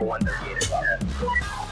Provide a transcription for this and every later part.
unforgettable 138 as well.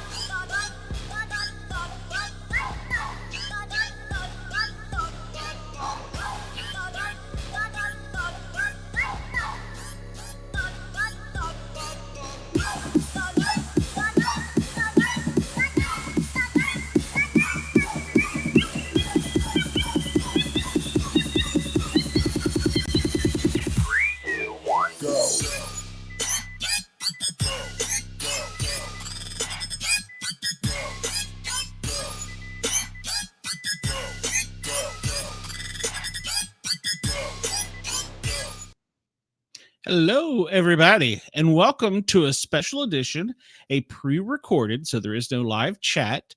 Hello, everybody, and welcome to a special edition, a pre-recorded, so there is no live chat,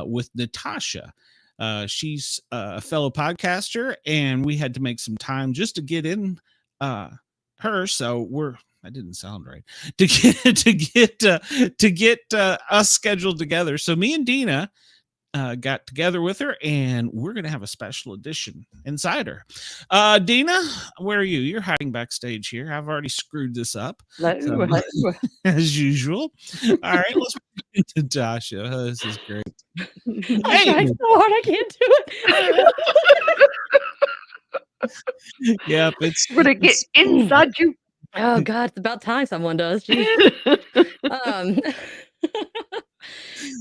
with Natasha. She's a fellow podcaster, and we had to make some time just to get in her. So I didn't sound right to get us scheduled together. So me and Dina got together with her, and we're going to have a special edition inside her. Dina, where are you? You're hiding backstage here. I've already screwed this up. Hello. As usual. All right, let's bring in Natasha. Oh, this is great. I tried so hard, I can't do it. Yep, it's gonna get inside you. Oh God, it's about time someone does.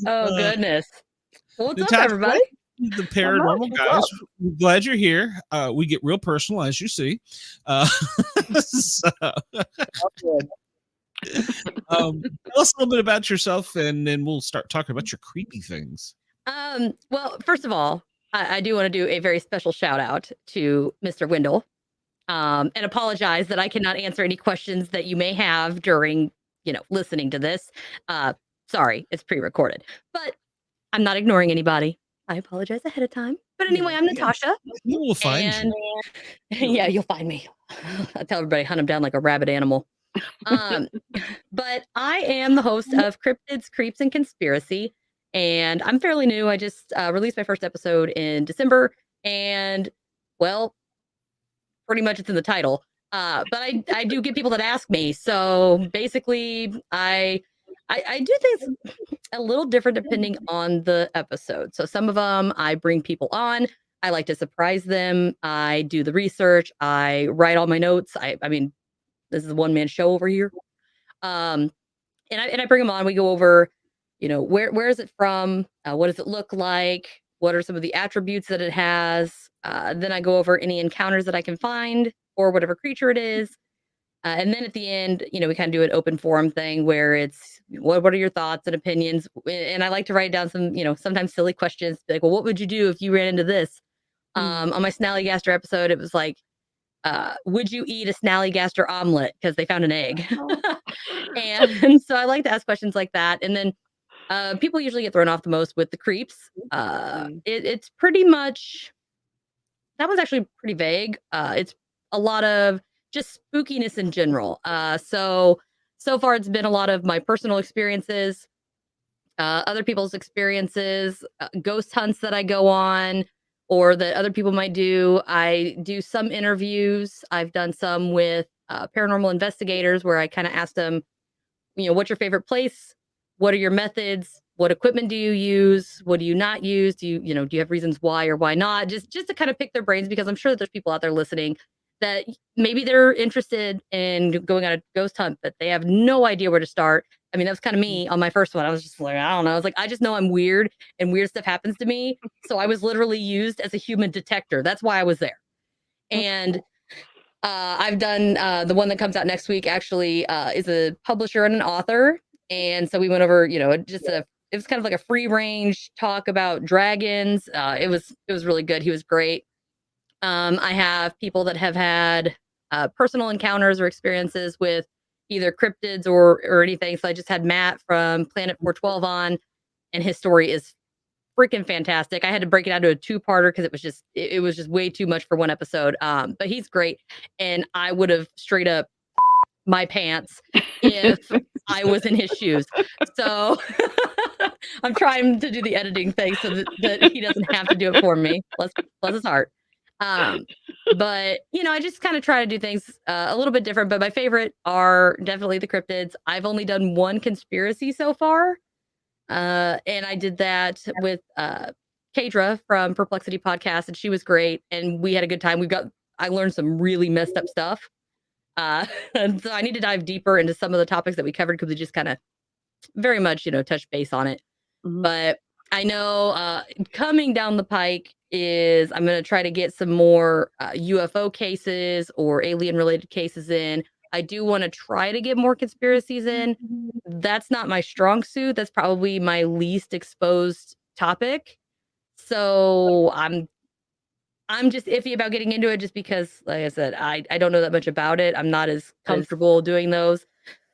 Oh goodness. Well, what's Natasha, up, everybody? The paranormal guys. We're glad you're here. We get real personal, as you see. Tell us a little bit about yourself, and then we'll start talking about your creepy things. Well, first of all, I do want to do a very special shout out to Mr. Wendell, and apologize that I cannot answer any questions that you may have during, listening to this. Sorry, it's pre-recorded, but I'm not ignoring anybody. I apologize ahead of time. But anyway, I'm Natasha. We'll find you. Yeah, you'll find me. I tell everybody, hunt him down like a rabid animal. But I am the host of Cryptids, Creeps, and Conspiracy. And I'm fairly new. I just released my first episode in December. And, well, pretty much it's in the title. But I do get people that ask me. So basically, I do things a little different depending on the episode. So some of them I bring people on. I like to surprise them. I do the research. I write all my notes. I mean, this is a one-man show over here. And I bring them on. We go over, where is it from? What does it look like? What are some of the attributes that it has? Then I go over any encounters that I can find or whatever creature it is. And then at the end, we kind of do an open forum thing where it's, what are your thoughts and opinions? And I like to write down some, sometimes silly questions. Like, well, what would you do if you ran into this? On my Snallygaster episode, it was like, would you eat a Snallygaster omelet? Because they found an egg. And so I like to ask questions like that. And then people usually get thrown off the most with the creeps. It's pretty much, that was actually pretty vague. It's a lot of just spookiness in general. So far it's been a lot of my personal experiences, other people's experiences, ghost hunts that I go on or that other people might do. I do some interviews. I've done some with paranormal investigators where I kind of asked them, what's your favorite place? What are your methods? What equipment do you use? What do you not use? Do you have reasons why or why not? Just to kind of pick their brains, because I'm sure that there's people out there listening that maybe they're interested in going on a ghost hunt, but they have no idea where to start. I mean, that was kind of me on my first one. I was just like, I don't know. I was like, I just know I'm weird and weird stuff happens to me. So I was literally used as a human detector. That's why I was there. And I've done the one that comes out next week actually is a publisher and an author. And so we went over, it was kind of like a free range talk about dragons. It was really good. He was great. I have people that have had personal encounters or experiences with either cryptids or anything. So I just had Matt from Planet 412 on, and his story is freaking fantastic. I had to break it down to a two-parter because it was just way too much for one episode. But he's great, and I would have straight up my pants if I was in his shoes. So I'm trying to do the editing thing so that he doesn't have to do it for me. Bless his heart. But I just kind of try to do things a little bit different. But my favorite are definitely the cryptids. I've only done one conspiracy so far. And I did that with Kadra from Perplexity Podcast, and she was great, and we had a good time. I learned some really messed up stuff. And so I need to dive deeper into some of the topics that we covered because we just kind of very much, touch base on it. Mhm. But I know coming down the pike is I'm going to try to get some more UFO cases or alien related cases in. I do want to try to get more conspiracies in. That's not my strong suit. That's probably my least exposed topic. So I'm just iffy about getting into it just because, like I said, I don't know that much about it. I'm not as comfortable doing those.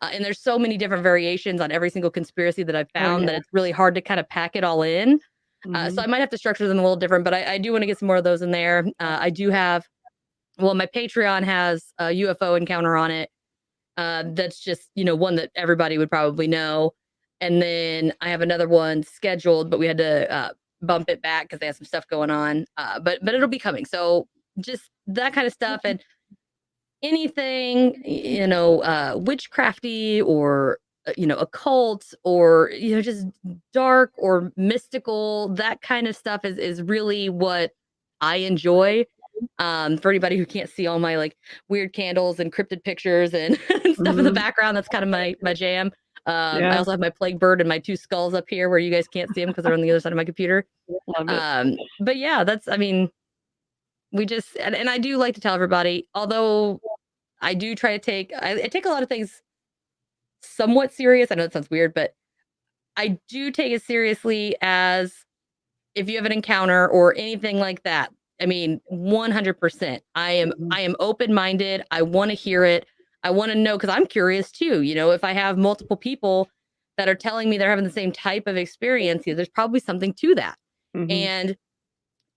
And there's so many different variations on every single conspiracy that I've found that it's really hard to kind of pack it all in. So I might have to structure them a little different, but I do want to get some more of those in there. I do have, my Patreon has a UFO encounter on it. That's just, one that everybody would probably know. And then I have another one scheduled, but we had to bump it back because they had some stuff going on. But it'll be coming. So just that kind of stuff. And anything, witchcrafty or, occult or, just dark or mystical, that kind of stuff is really what I enjoy. For anybody who can't see all my like weird candles and cryptid pictures and stuff in the background, that's kind of my jam. I also have my plague bird and my two skulls up here where you guys can't see them because they're on the other side of my computer. Love it. But yeah, we just, and I do like to tell everybody, although I do try to I take a lot of things somewhat serious. I know that sounds weird, but I do take it seriously as if you have an encounter or anything like that. 100%. I am open-minded. I want to hear it. I want to know because I'm curious too. If I have multiple people that are telling me they're having the same type of experience, there's probably something to that. And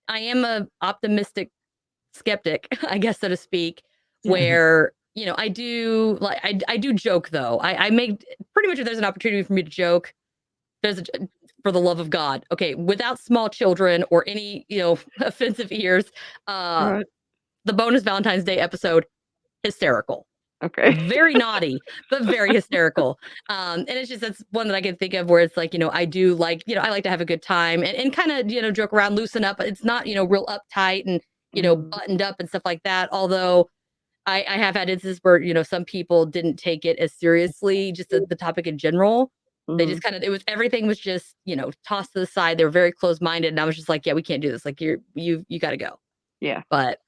I am a optimistic skeptic, I guess, so to speak, where I do I do joke though. I make pretty much if there's an opportunity for me to joke, for the love of God, okay, without small children or any offensive ears. Right. The bonus Valentine's Day episode, hysterical. Okay. Very naughty, but very hysterical. And it's just that's one that I can think of where it's like I do like I like to have a good time and kind of joke around, loosen up. It's not real uptight and buttoned up and stuff like that. Although I have had instances where some people didn't take it as seriously, just the topic in general. They just kind of everything was just tossed to the side. They were very closed-minded, and I was just like, yeah, we can't do this. Like you got to go. Yeah. But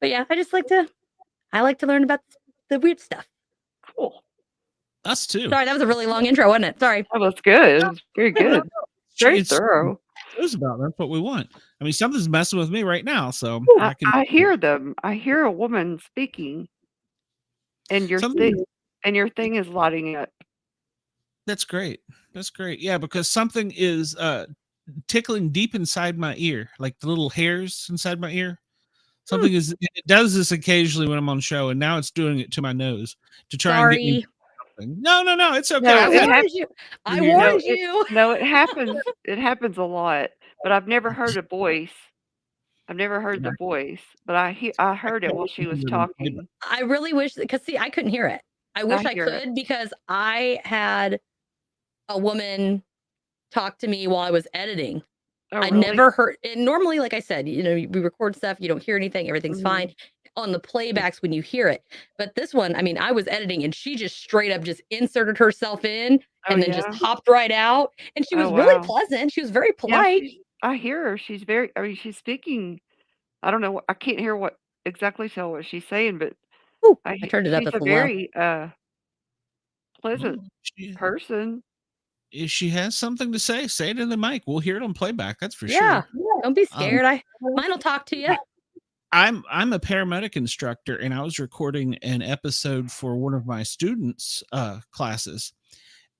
yeah, I like to learn about the weird stuff. Cool. Us too. Sorry, that was a really long intro, wasn't it? Sorry. That was good. It was very good. Very thorough. That's what we want. Something's messing with me right now, so I hear them. I hear a woman speaking, and your thing is lighting up. That's great. Yeah, because something is tickling deep inside my ear, like the little hairs inside my ear. Something it does this occasionally when I'm on show, and now it's doing it to my nose to try and get me something. No, it's okay. No, I warned you. No, it happens. It happens a lot, but I've never heard a voice. I've never heard the voice, but I heard it while she was talking. I really wish because I couldn't hear it. I wish I could because I had a woman talk to me while I was editing. Oh, I never heard it. Normally, like I said, we record stuff, you don't hear anything, everything's fine on the playbacks when you hear it. But this one, I was editing and she just straight up just inserted herself in and then just hopped right out. And she was really pleasant. She was very polite. Yeah, I hear her. She's she's speaking. I don't know. I can't hear what she's saying, but I turned it up. She's a very pleasant person. If she has something to say it in the mic. We'll hear it on playback. That's for sure. Yeah, don't be scared. Mine will talk to you. I'm a paramedic instructor, and I was recording an episode for one of my students' classes,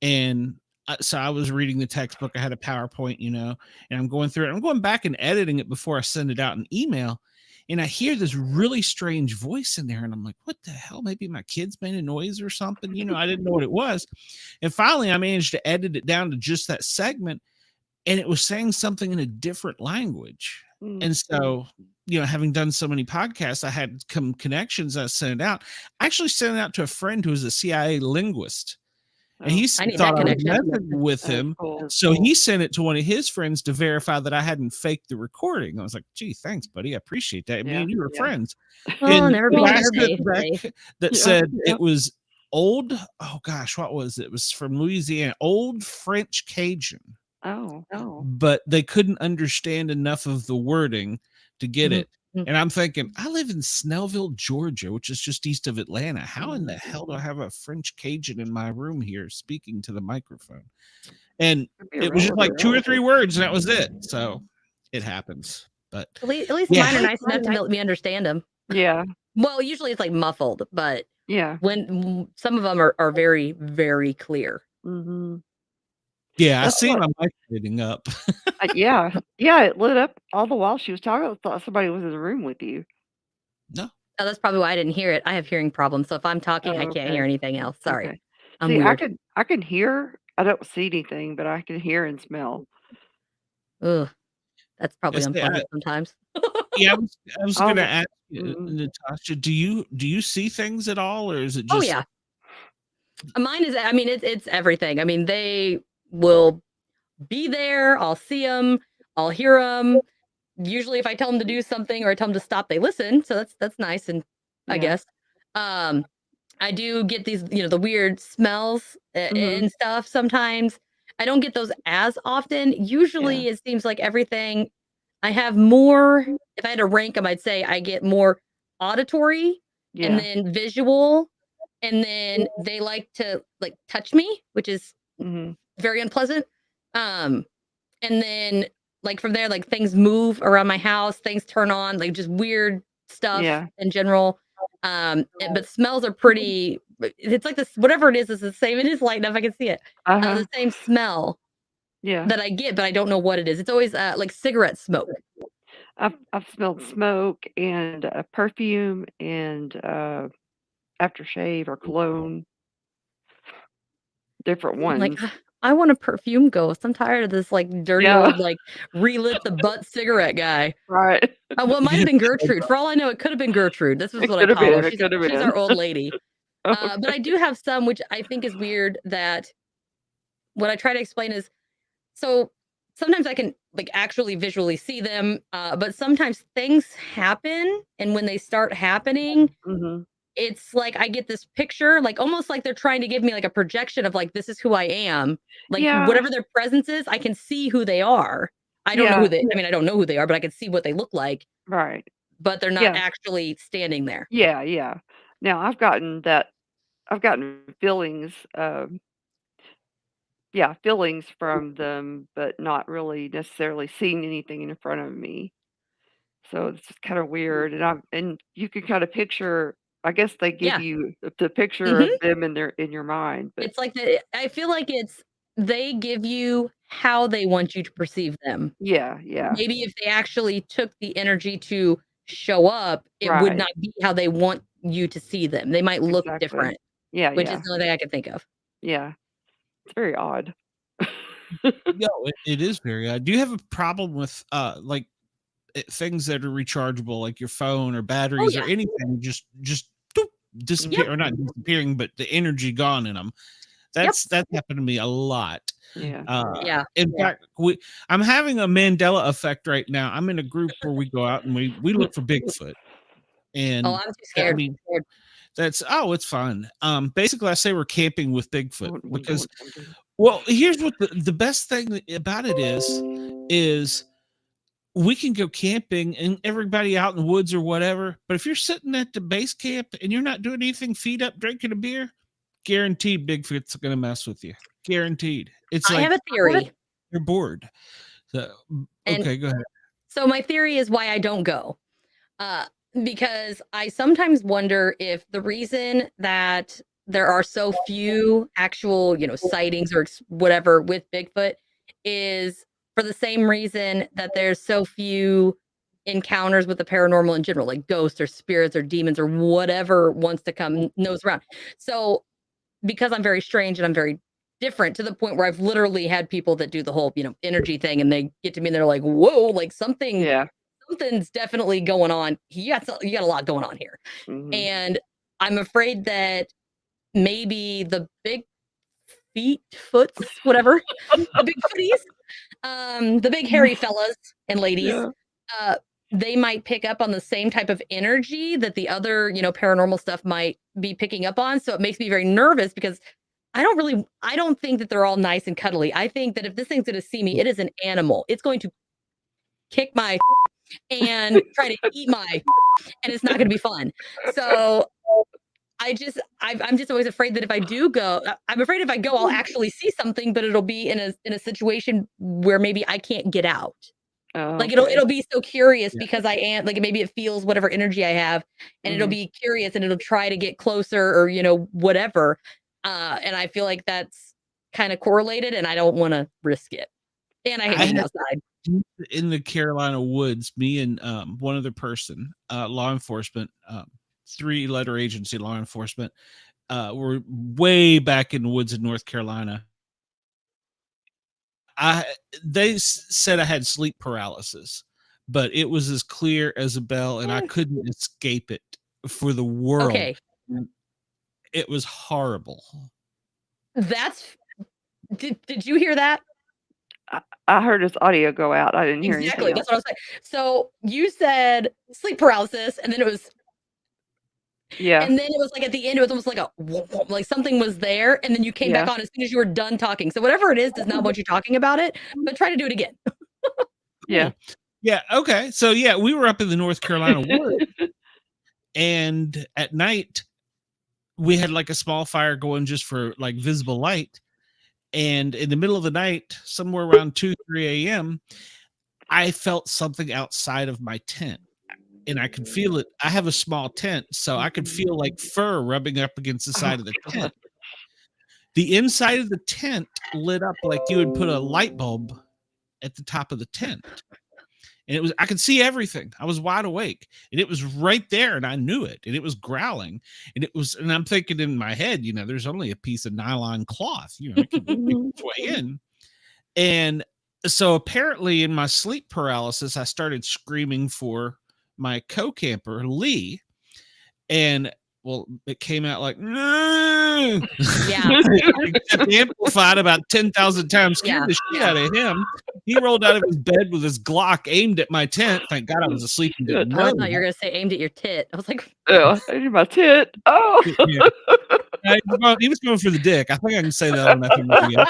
and so I was reading the textbook. I had a PowerPoint, and I'm going through it. I'm going back and editing it before I send it out in email. And I hear this really strange voice in there. And I'm like, what the hell? Maybe my kids made a noise or something. I didn't know what it was. And finally, I managed to edit it down to just that segment. And it was saying something in a different language. And so, having done so many podcasts, I had some connections. I sent it out. I actually sent it out to a friend who was a CIA linguist. And he I need thought that I was connection. messing with him. Cool. So he sent it to one of his friends to verify that I hadn't faked the recording. I was like, gee, thanks, buddy. I appreciate that. Me and you were friends. Oh, And never be I never sent be. back that said it was old. Oh, gosh, what was it? It was from Louisiana. Old French Cajun. Oh. But they couldn't understand enough of the wording to get it. And I'm thinking, I live in Snellville, Georgia, which is just east of Atlanta. How in the hell do I have a French Cajun in my room here speaking to the microphone? And it was just like 2 or 3 words, and that was it. So it happens. But at least mine are nice enough to let me understand them. Yeah. Well, usually it's like muffled, but Yeah. when some of them are very, very clear. Mm-hmm. Yeah, I see my mic lighting up. Yeah, it lit up all the while she was talking. I thought somebody was in the room with you. No. Oh, that's probably why I didn't hear it. I have hearing problems, so if I'm talking, I can't hear anything else. Sorry. Okay. I'm See, weird. I can hear. I don't see anything, but I can hear and smell. Ugh, that's probably Yes, unpleasant sometimes. Yeah, I was going to ask you, Mm-hmm. Natasha, do you see things at all, or is it just? Oh yeah, mine is. I mean, it's everything. I mean, they will be there. I'll see them. I'll hear them. Usually, if I tell them to do something or I tell them to stop, they listen. So that's nice, and I guess. I do get these, the weird smells and stuff sometimes. I don't get those as often. Usually, it seems like everything. I have more. If I had to rank them, I'd say I get more auditory and then visual, and then they like to touch me, which is very unpleasant. And then from there, things move around my house, things turn on, just weird stuff in general. But smells are pretty. It's like this, whatever it is the same. It is light enough I can see it. The same smell that I get, but I don't know what it is. It's always like cigarette smoke. I've smelled smoke and perfume and aftershave or cologne. Different ones. I want a perfume ghost. I'm tired of this dirty old relit the butt cigarette guy. Right. Well, it might have been Gertrude. For all I know, it could have been Gertrude. This is what I call her. She's our old lady. But I do have some, which I think is weird, that what I try to explain is, so sometimes I can actually visually see them, but sometimes things happen, and when they start happening, it's like I get this picture, almost like they're trying to give me a projection of this is who I am. Whatever their presence is, I can see who they are. I don't know who they. I mean, I don't know who they are, but I can see what they look like. Right. But they're not actually standing there. Yeah. Now I've gotten feelings. Feelings from them, but not really necessarily seeing anything in front of me. So it's just kind of weird, and you can kind of picture. I guess they give you the picture of them in your mind. But it's like I feel like they give you how they want you to perceive them. Yeah. Maybe if they actually took the energy to show up, it would not be how they want you to see them. They might look different. Yeah. Which is the only thing I can think of. Yeah. It's very odd. No, it is very odd. Do you have a problem with things that are rechargeable, like your phone or batteries or anything, just disappear, or not disappearing, but the energy gone in them? That's happened to me a lot. In fact, I'm having a Mandela effect right now. I'm in a group where we go out and we look for Bigfoot. And I'm too scared. I mean, it's fun. Basically, I say we're camping with Bigfoot because, well, here's what the best thing about it is we can go camping and everybody out in the woods or whatever. But if you're sitting at the base camp and you're not doing anything, feet up, drinking a beer, guaranteed Bigfoot's going to mess with you. Guaranteed. I have a theory. You're bored. So, okay, go ahead. So my theory is why I don't go. Because I sometimes wonder if the reason that there are so few actual, sightings or whatever with Bigfoot is for the same reason that there's so few encounters with the paranormal in general, like ghosts or spirits or demons or whatever wants to come nose around. So because I'm very strange and I'm very different, to the point where I've literally had people that do the whole, energy thing, and they get to me and they're like, whoa, something something's definitely going on. You got a lot going on here. Mhm. And I'm afraid that maybe the big foots, whatever, the big footies, the big hairy fellas and ladies, Yeah. they might pick up on the same type of energy that the other, paranormal stuff might be picking up on. So it makes me very nervous because I don't think that they're all nice and cuddly. I think that if this thing's going to see me, it is an animal. It's going to kick my and try to eat my, and it's not going to be fun. So I'm just always afraid that if I do go, I'm afraid if I go, I'll actually see something, but it'll be in a situation where maybe I can't get out. Oh, Like okay. it'll be so curious Yeah. because I am like maybe it feels whatever energy I have, and it'll Mhm. be curious and it'll try to get closer or whatever. And I feel like that's kind of correlated, and I don't want to risk it. And I hate being had outside. in the Carolina woods, me and one other person, law enforcement, 3-letter agency law enforcement, were way back in the woods in North Carolina. They said I had sleep paralysis, but it was as clear as a bell, and I couldn't escape it for the world. Okay, It was horrible. that's did you hear that? I heard his audio go out. I didn't hear Exactly. anything That's else. what I was saying. So you said sleep paralysis, and then it was Yeah. And then it was like at the end, it was almost like a whoop, whoop, like something was there, and then you came back Yeah. on as soon as you were done talking. So whatever it is does not want you talking about it, but try to do it again. Yeah. Yeah. Okay. So yeah, we were up in the North Carolina woods, and at night we had like a small fire going just for like visible light. And in the middle of the night, somewhere around 2, 3 a.m., I felt something outside of my tent. And I could feel it. I have a small tent, so I could feel like fur rubbing up against the side of the God. tent. The inside of the tent lit up like you would put a light bulb at the top of the tent. And I could see everything. I was wide awake, and it was right there, and I knew it, and it was growling, and I'm thinking in my head, there's only a piece of nylon cloth, it can make its way in. And so apparently in my sleep paralysis, I started screaming for my co-camper, Lee, and well, it came out like, no. Yeah. Except amplified about 10,000 times, scared the shit out of him. He rolled out of his bed with his Glock aimed at my tent. Thank God I was asleep and didn't I know. thought you were gonna say aimed at your tit. I was like, Yeah, I need my tit. Oh. Yeah. He was going for the dick. I think I can say that on nothing radio.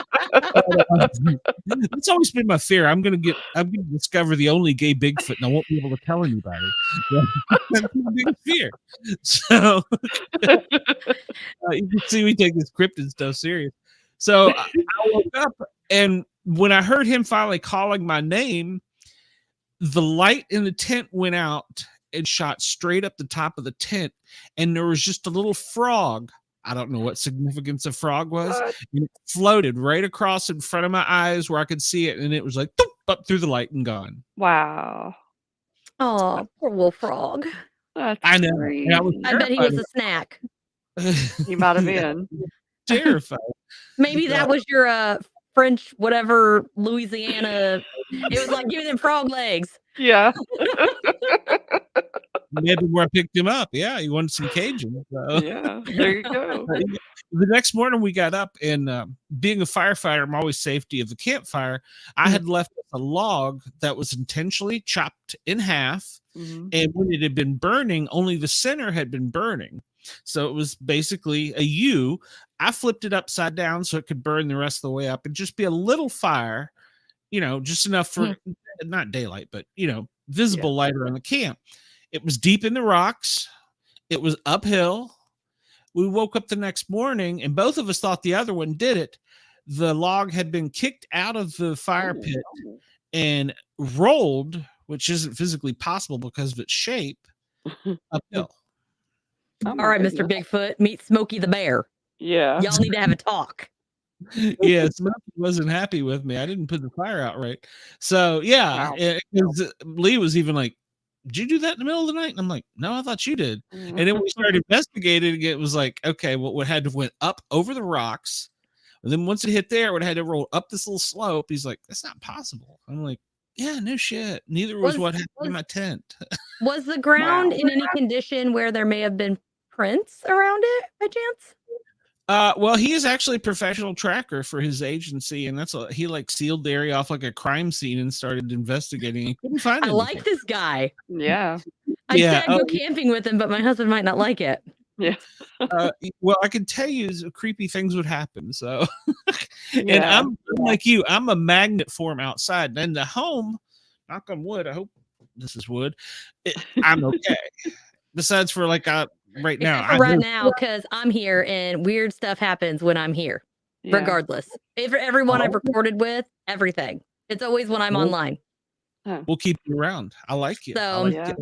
It's always been my fear. I'm gonna discover the only gay Bigfoot, and I won't be able to tell anybody. That's my biggest fear. So you can see we take this cryptid stuff serious. So I woke up, and when I heard him finally calling my name, the light in the tent went out and shot straight up the top of the tent, and there was just a little frog. I don't know what significance a frog was. And it floated right across in front of my eyes where I could see it, and it was like boop, up through the light and gone. Wow. oh, poor little frog. That's I know. And I was crazy. I bet he was a snack. He might have Yeah, been. terrified. Maybe that was your French, whatever, Louisiana. It was like giving them frog legs. Yeah. Maybe where I picked him up. Yeah, he wanted some Cajun. So. Yeah. There you go. The next morning we got up, and being a firefighter, I'm always safety of the campfire. I had left a log that was intentionally chopped in half, and when it had been burning, only the center had been burning. So it was basically a U. I flipped it upside down so it could burn the rest of the way up and just be a little fire, just enough for not daylight, but visible light around the camp. It was deep in the rocks. It was uphill. We woke up the next morning, and both of us thought the other one did it. The log had been kicked out of the fire pit and rolled, which isn't physically possible because of its shape, uphill. All right, Mr. Bigfoot, meet Smokey the Bear. Yeah. Y'all need to have a talk. Yeah, Smokey wasn't happy with me. I didn't put the fire out right. So yeah, Lee was even like, "Did you do that in the middle of the night?" And I'm like, "No, I thought you did." And then we started investigating. It was like, okay, well, it had to went up over the rocks. And then once it hit there, it had to roll up this little slope. He's like, "That's not possible." I'm like, Yeah, no shit. Neither was what happened in my tent. Was the ground Wow. in any condition where there may have been prints around it by chance? Well, he is actually a professional tracker for his agency, and he like sealed the area off like a crime scene and started investigating. He couldn't find I anything. like this guy. Yeah. I'd say I'd go camping with him, but my husband might not like it. Yeah. Well, I can tell you creepy things would happen. So, and Yeah. I'm like you, I'm a magnet for him outside. And the home, knock on wood, I hope this is wood, I'm okay. Besides for like right now. Except for right now, because I'm here and weird stuff happens when I'm here. Yeah. Regardless. For everyone I've recorded with, everything. It's always when I'm online. We'll keep you around. I like you. So Yeah.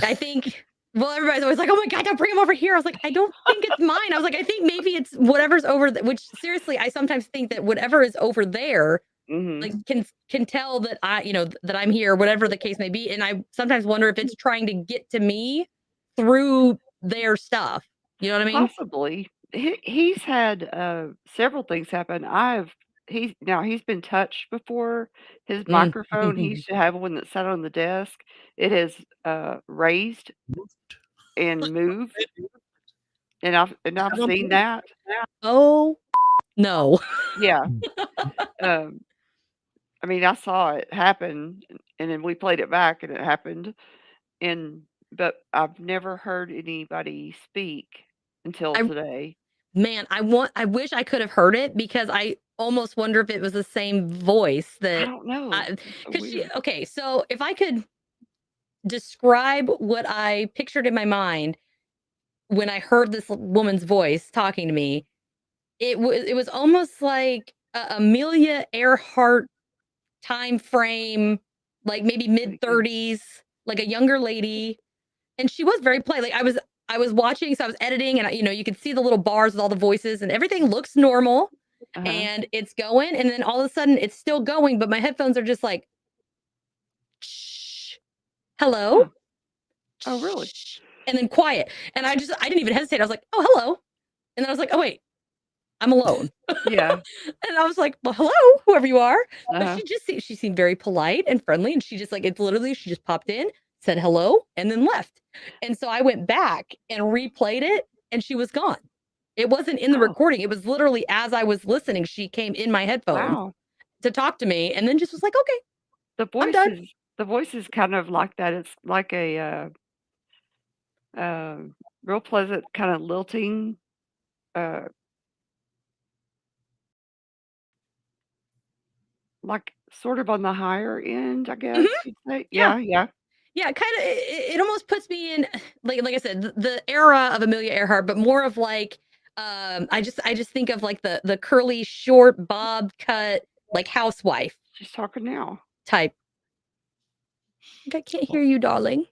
I think, well, everybody's always like, oh my God, don't bring him over here. I was like, I don't think it's mine. I was like, I think maybe it's whatever's over, which seriously, I sometimes think that whatever is over there, Mhm. like can tell that that I'm here, whatever the case may be. And I sometimes wonder if it's trying to get to me through their stuff. You know what I mean? Possibly. He's had several things happen. He's been touched before. His microphone, he used to have one that sat on the desk. It has raised and moved. And I've seen that. Oh no. Yeah. I mean, I saw it happen, and then we played it back, and it happened. But I've never heard anybody speak until today. Man, I wish I could have heard it, because I almost wonder if it was the same voice that I don't know. okay, so if I could describe what I pictured in my mind when I heard this woman's voice talking to me, it was almost like Amelia Earhart time frame, like maybe mid-30s, like a younger lady, and she was very polite. Like I was watching, so I was editing, and you could see the little bars with all the voices, and everything looks normal, and it's going, and then all of a sudden it's still going, but my headphones are just like, shh, hello. Huh. Oh, really? And then quiet, and I didn't even hesitate. I was like, oh, hello, and then I was like, oh wait, I'm alone. Yeah. And I was like, well, hello, whoever you are. Uh-huh. But she seemed very polite and friendly, and she just she just popped in, said hello, and then left. And so I went back and replayed it, and she was gone. It wasn't in the recording. It was literally as I was listening, she came in my headphones to talk to me, and then just was like, okay, I'm done. The voice is kind of like that. It's like a real pleasant kind of lilting, like sort of on the higher end, I guess you'd say. Yeah. Yeah, kind of. It almost puts me in, like I said, the era of Amelia Earhart, but more of like, I just think of like the curly, short, bob cut, like housewife. She's talking now. Type. I can't hear you, darling.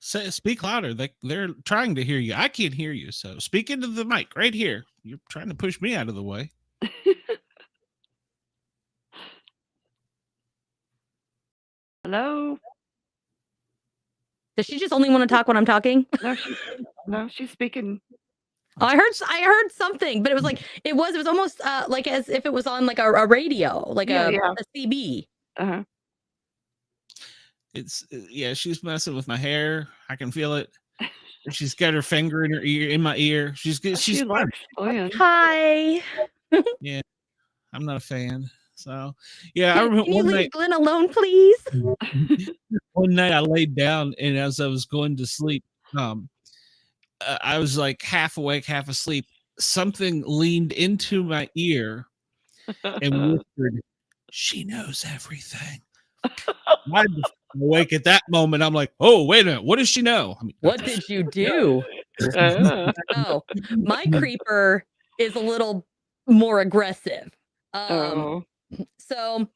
Speak louder. They're trying to hear you. I can't hear you. So speak into the mic right here. You're trying to push me out of the way. Hello? Does she just only want to talk when I'm talking? No, she's speaking. Oh, I heard something, but it was almost like as if it was on like a radio, like a CB. Uh-huh. She's messing with my hair. I can feel it. She's got her finger in her ear, in my ear. She's likes Glenn. Hi. Yeah, I'm not a fan. So yeah, I Can remember you leave Glenn alone, please? One night I laid down, and as I was going to sleep, I was like half awake, half asleep. Something leaned into my ear and whispered, "She knows everything." I'm awake at that moment. I'm like, "Oh, wait a minute. What does she know?" I mean, what did you do? Oh, my creeper is a little more aggressive. So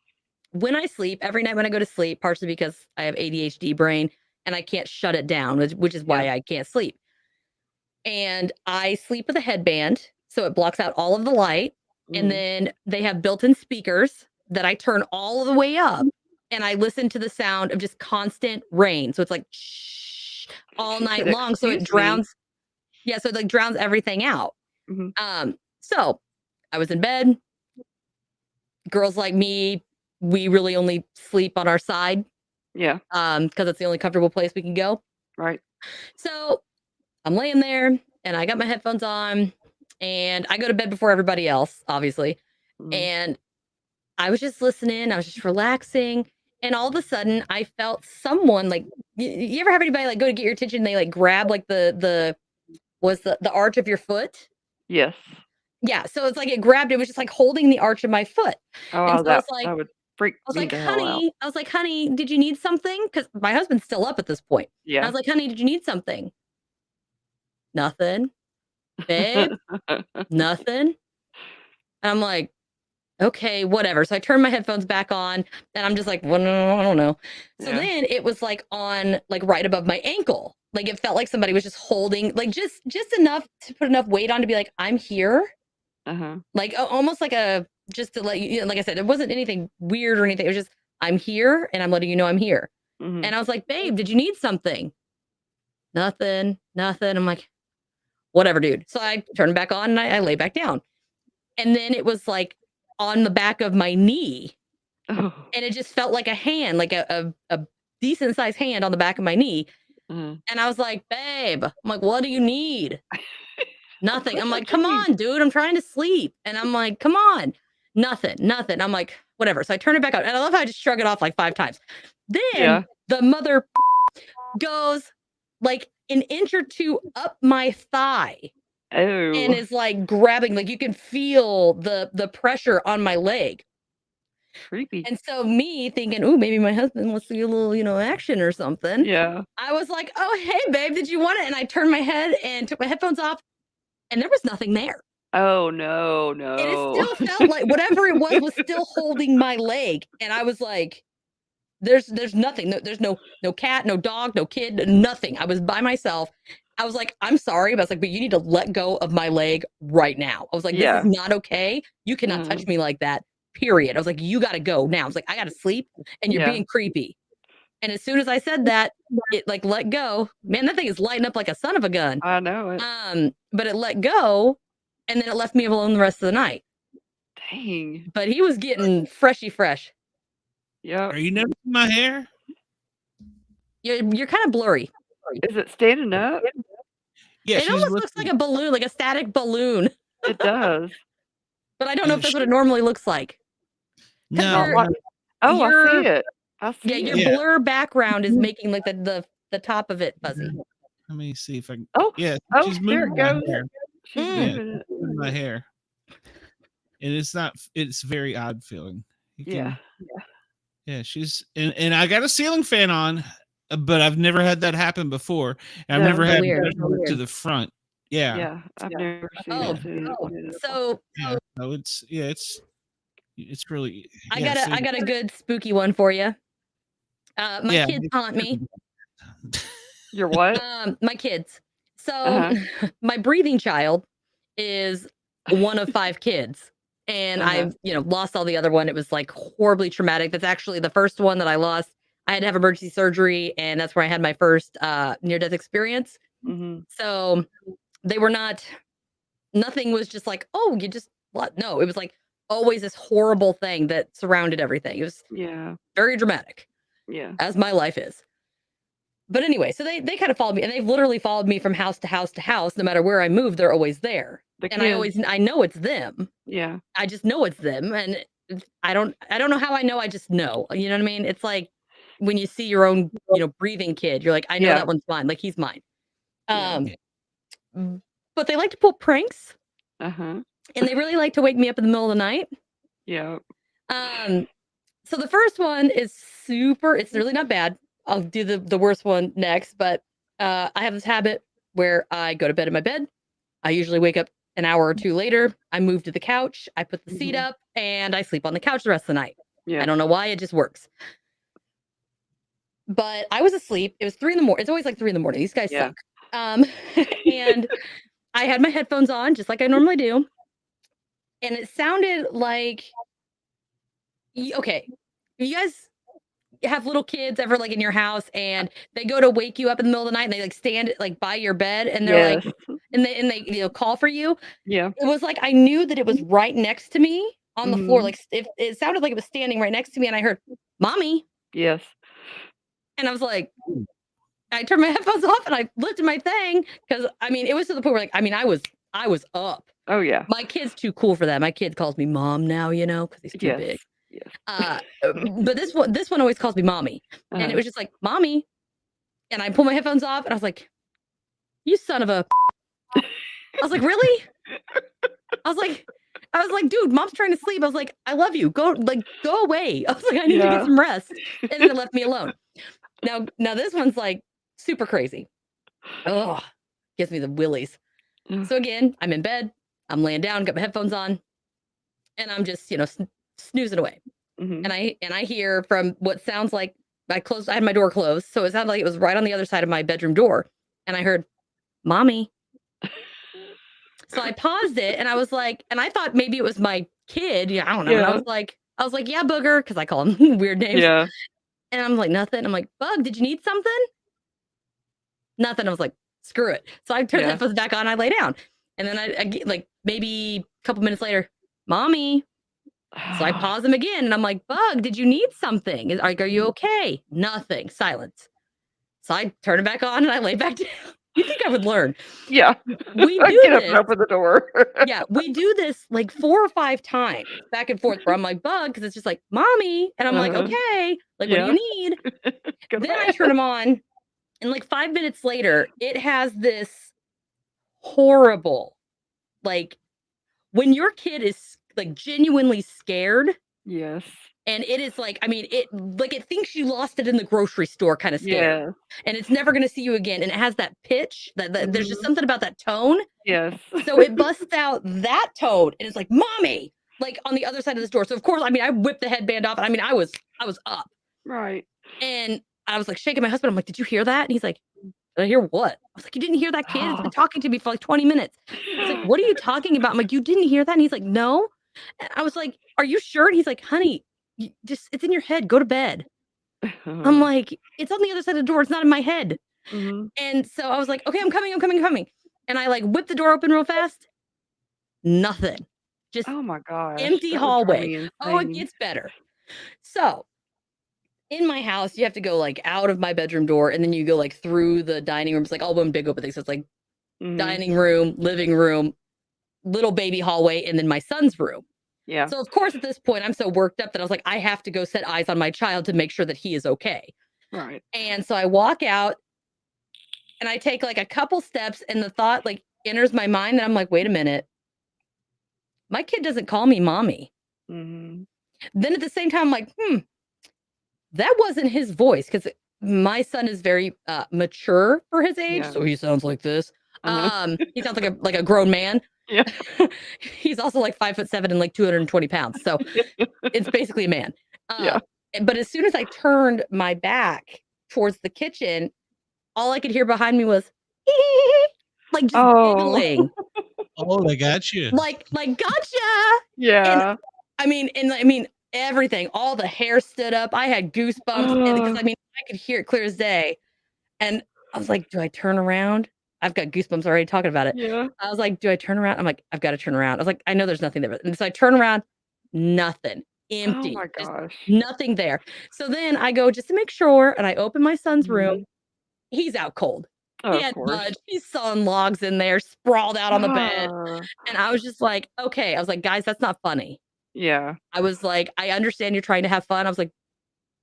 when I sleep, every night when I go to sleep, partially because I have ADHD brain and I can't shut it down, which is why I can't sleep. And I sleep with a headband, so it blocks out all of the light. And then they have built-in speakers that I turn all the way up, and I listen to the sound of just constant rain. So it's like shh all night long. So it drowns. Yeah, so it like drowns everything out. So I was in bed. Girls like me we really only sleep on our side. Yeah. Because it's the only comfortable place we can go. Right. So I'm laying there and I got my headphones on and I go to bed before everybody else, obviously. And I was just listening, I was just relaxing. And all of a sudden I felt someone like, you ever have anybody like go to get your attention and they like grab like the arch of your foot? Yes. Yeah. So it's like it grabbed, it was just like holding the arch of my foot. Oh, and so that it's like, would freak I was me like, the hell out. honey, did you need something? Because my husband's still up at this point. And I Yeah. was like, honey, did you need something? Nothing. Babe, nothing. And I'm like, okay, whatever. So I turned my headphones back on and I'm just like, well, no, I don't know. So Yeah. then it was like on like right above my ankle. Like it felt like somebody was just holding like just enough to put enough weight on to be like, I'm here. Like almost like just to let you know, like I said, it wasn't anything weird or anything. It was just, I'm here and I'm letting you know I'm here. And I was like, babe, did you need something? Nothing. I'm like, whatever, dude. So I turned back on and I lay back down. And then it was like on the back of my knee. Oh. And it just felt like a hand, like a decent sized hand on the back of my knee. And I was like, babe, I'm like, what do you need? Nothing. I'm like, come on, dude, I'm trying to sleep. And I'm like, come on. Nothing. I'm like, whatever. So I turn it back on. And I love how I just shrug it off like 5 times. Then the mother goes like an inch or 2 up my thigh. Oh. And is like grabbing, like you can feel the pressure on my leg. Creepy. And so me thinking, oh, maybe my husband wants to get a little, action or something. Yeah. I was like, oh, hey, babe, did you want it? And I turned my head and took my headphones off and there was nothing there. Oh, no. And it still felt like whatever it was still holding my leg. And I was like, there's nothing. There's no cat, no dog, no kid, nothing. I was by myself. I was like, I'm sorry, but I was like, but you need to let go of my leg right now. I was like, this is not okay. You cannot touch me like that, period. I was like, you got to go now. I was like, I got to sleep and you're being creepy. And as soon as I said that, it like let go. Man, that thing is lighting up like a son of a gun. I know it. But it let go and then it left me alone the rest of the night. Dang. But he was getting fresh. Yeah. Are you noticing my hair? You're kind of blurry. Is it standing up? Yeah, it almost looks like a balloon, like a static balloon. It does. But I don't know if that's what it normally looks like. No. I see it. Yeah, your blur background is making like the top of it fuzzy. Let me see if I can. Oh, yeah. She's moving my hair. She's moving my hair. And it's very odd feeling. Yeah, she's and I got a ceiling fan on, but I've never had that happen before. And I've never had it to the front. Yeah. Yeah, I've never seen it. So it's really I got a good spooky one for you. My kids haunt me. Your what? My kids. So my breathing child is one of 5 kids. And I've, lost all the other one. It was like horribly traumatic. That's actually the first one that I lost. I had to have emergency surgery, and that's where I had my first near-death experience. So they were nothing was just like, oh, you just what? No, it was like always this horrible thing that surrounded everything. It was very dramatic. Yeah. As my life is. But anyway, so they kind of followed me, and they've literally followed me from house to house to house. No matter where I move, they're always there. And I know it's them. Yeah. I just know it's them. And I don't know how I know. I just know. You know what I mean? It's like when you see your own, breathing kid, you're like, I know that one's mine. Like he's mine. But they like to pull pranks. And they really like to wake me up in the middle of the night. Yeah. So the first one is it's really not bad. I'll do the worst one next, but I have this habit where I go to bed in my bed. I usually wake up an hour or 2 later. I move to the couch. I put the seat up and I sleep on the couch the rest of the night. I don't know why, it just works. But I was asleep. It was 3 a.m. It's always like 3 a.m. These guys suck. And I had my headphones on just like I normally do. And it sounded like, okay, you guys have little kids ever like in your house and they go to wake you up in the middle of the night and they like stand like by your bed and they're like, and they call for you. Yeah. It was like, I knew that it was right next to me on the floor. Mhm. Like it sounded like it was standing right next to me, and I heard, "Mommy," Yes. and I was like, I turned my headphones off and I lifted my thing because I mean it was to the point where I was up. Oh, yeah. My kid's too cool for that. My kid calls me mom now, because he's too Yes. big. Yes. But this one always calls me mommy, and it Uh-huh. was just like mommy, and I pulled my headphones off and I was like, "You son of a!" I was like, "Really?" I was like, "Dude, mom's trying to sleep." I was like, "I love you. Go away." I was like, "I need to get Yeah. some rest," and then it left me alone. Now this one's like super crazy. Oh, gives me the willies. So again, I'm in bed, I'm laying down, got my headphones on, and I'm just, snoozing away. Mhm. And I hear from what sounds like I had my door closed, so it sounded like it was right on the other side of my bedroom door. And I heard, "Mommy." So I paused it and I was like, and I thought maybe it was my kid. Yeah, I don't know. And I Yeah. was like, "Yeah, booger," because I call him weird names. Yeah. And I'm like, "Nothing." I'm like, "Bug, did you need something?" Nothing. I was like, "Screw it." So I turned the Yeah. headphones back on, I lay down. And then I get like maybe a couple minutes later, "Mommy." So I pause him again and I'm like, "Bug, did you need something? Are you okay?" Nothing. Silence. So I turn it back on and I lay back down. You think I would learn? Yeah. We I do get up and this. open the door. Yeah, we do this like 4 or 5 times back and forth where I'm like, "Bug," because it's just like, "Mommy." And I'm like, Uh-huh. "Okay, like, what do Yeah. you need?" Go Then I back. turn him on and like 5 minutes later, it has this horrible, like when your kid is like genuinely scared Yes. and it is like, I mean, it thinks you lost it in the grocery store kind of scared. Yes. And it's never going to see you again. And it has that pitch that there's just Mhm. something about that tone. Yes. So it busts out that tone and it's like, "Mommy," like on the other side of this door. So of course, I mean, I whipped the headband off and I mean, I was up Right. and I was like shaking my husband. I'm like, "Did you hear that?" And he's like, "Did I hear what?" I was like, "You didn't hear that kid? It's been talking to me for like 20 minutes. He's like, "What are you talking about?" I'm like, "You didn't hear that?" And he's like, "No." And I was like, "Are you sure?" And he's like, "Honey, it's in your head. Go to bed." I'm like, "It's on the other side of the door. It's not in my head." Mhm. And so I was like, "Okay, I'm coming. And I like whipped the door open real fast. Nothing. Just Oh my gosh. empty That would drive hallway. me Oh, it insane. gets better. So in my house, you have to go like out of my bedroom door and then you go like through the dining room. It's like all one big open thing. So it's like Mhm. dining room, living room, little baby hallway, and then my son's room. Yeah. So of course, at this point, I'm so worked up that I was like, I have to go set eyes on my child to make sure that he is okay. Right. And so I walk out and I take like a couple steps and the thought like enters my mind and I'm like, "Wait a minute. My kid doesn't call me mommy." Mhm. Then at the same time, I'm like, that wasn't his voice because my son is very mature for his age. Yeah. So he sounds like this. Uh-huh. He sounds like a grown man. Yeah. He's also like 5'7" and like 220 pounds. So it's basically a man. Yeah. But as soon as I turned my back towards the kitchen, all I could hear behind me was like just Oh. giggling. Oh, they got you. Like gotcha. Yeah. I mean, everything, all the hair stood up. I had goosebumps because I mean, I could hear it clear as day. And I was like, "Do I turn around?" I've got goosebumps already talking about it. Yeah. I was like, "Do I turn around?" I'm like, "I've got to turn around." I was like, "I know there's nothing there." And so I turn around, nothing, Oh empty, my just gosh. nothing there. So then I go just to make sure, and I open my son's room. Mhm. He's out cold. Oh, He of had course. budge. He's sawing logs in there, sprawled out on the bed. Ah. And I was just like, "Okay." I was like, "Guys, that's not funny." Yeah. I was like, "I understand you're trying to have fun." I was like,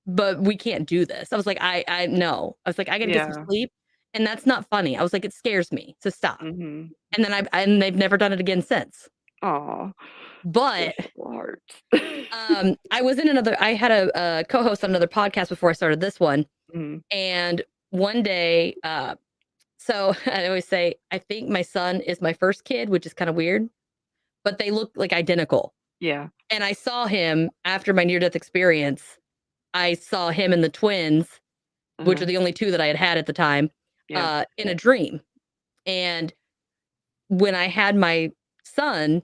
"But we can't do this." I was like, I no. I was like, "I gotta get some Yeah. sleep." And that's not funny. I was like, "It scares me. So stop." Mhm. And then and they've never done it again since. Aw. But Those little hearts. I had a co-host on another podcast before I started this one. Mhm. And one day, so I always say, I think my son is my first kid, which is kind of weird, but they look like identical. Yeah. And I saw him after my near-death experience. I saw him and the twins, which are Uh-huh. the only 2 that I had had at the time, Yeah. in a dream. And when I had my son,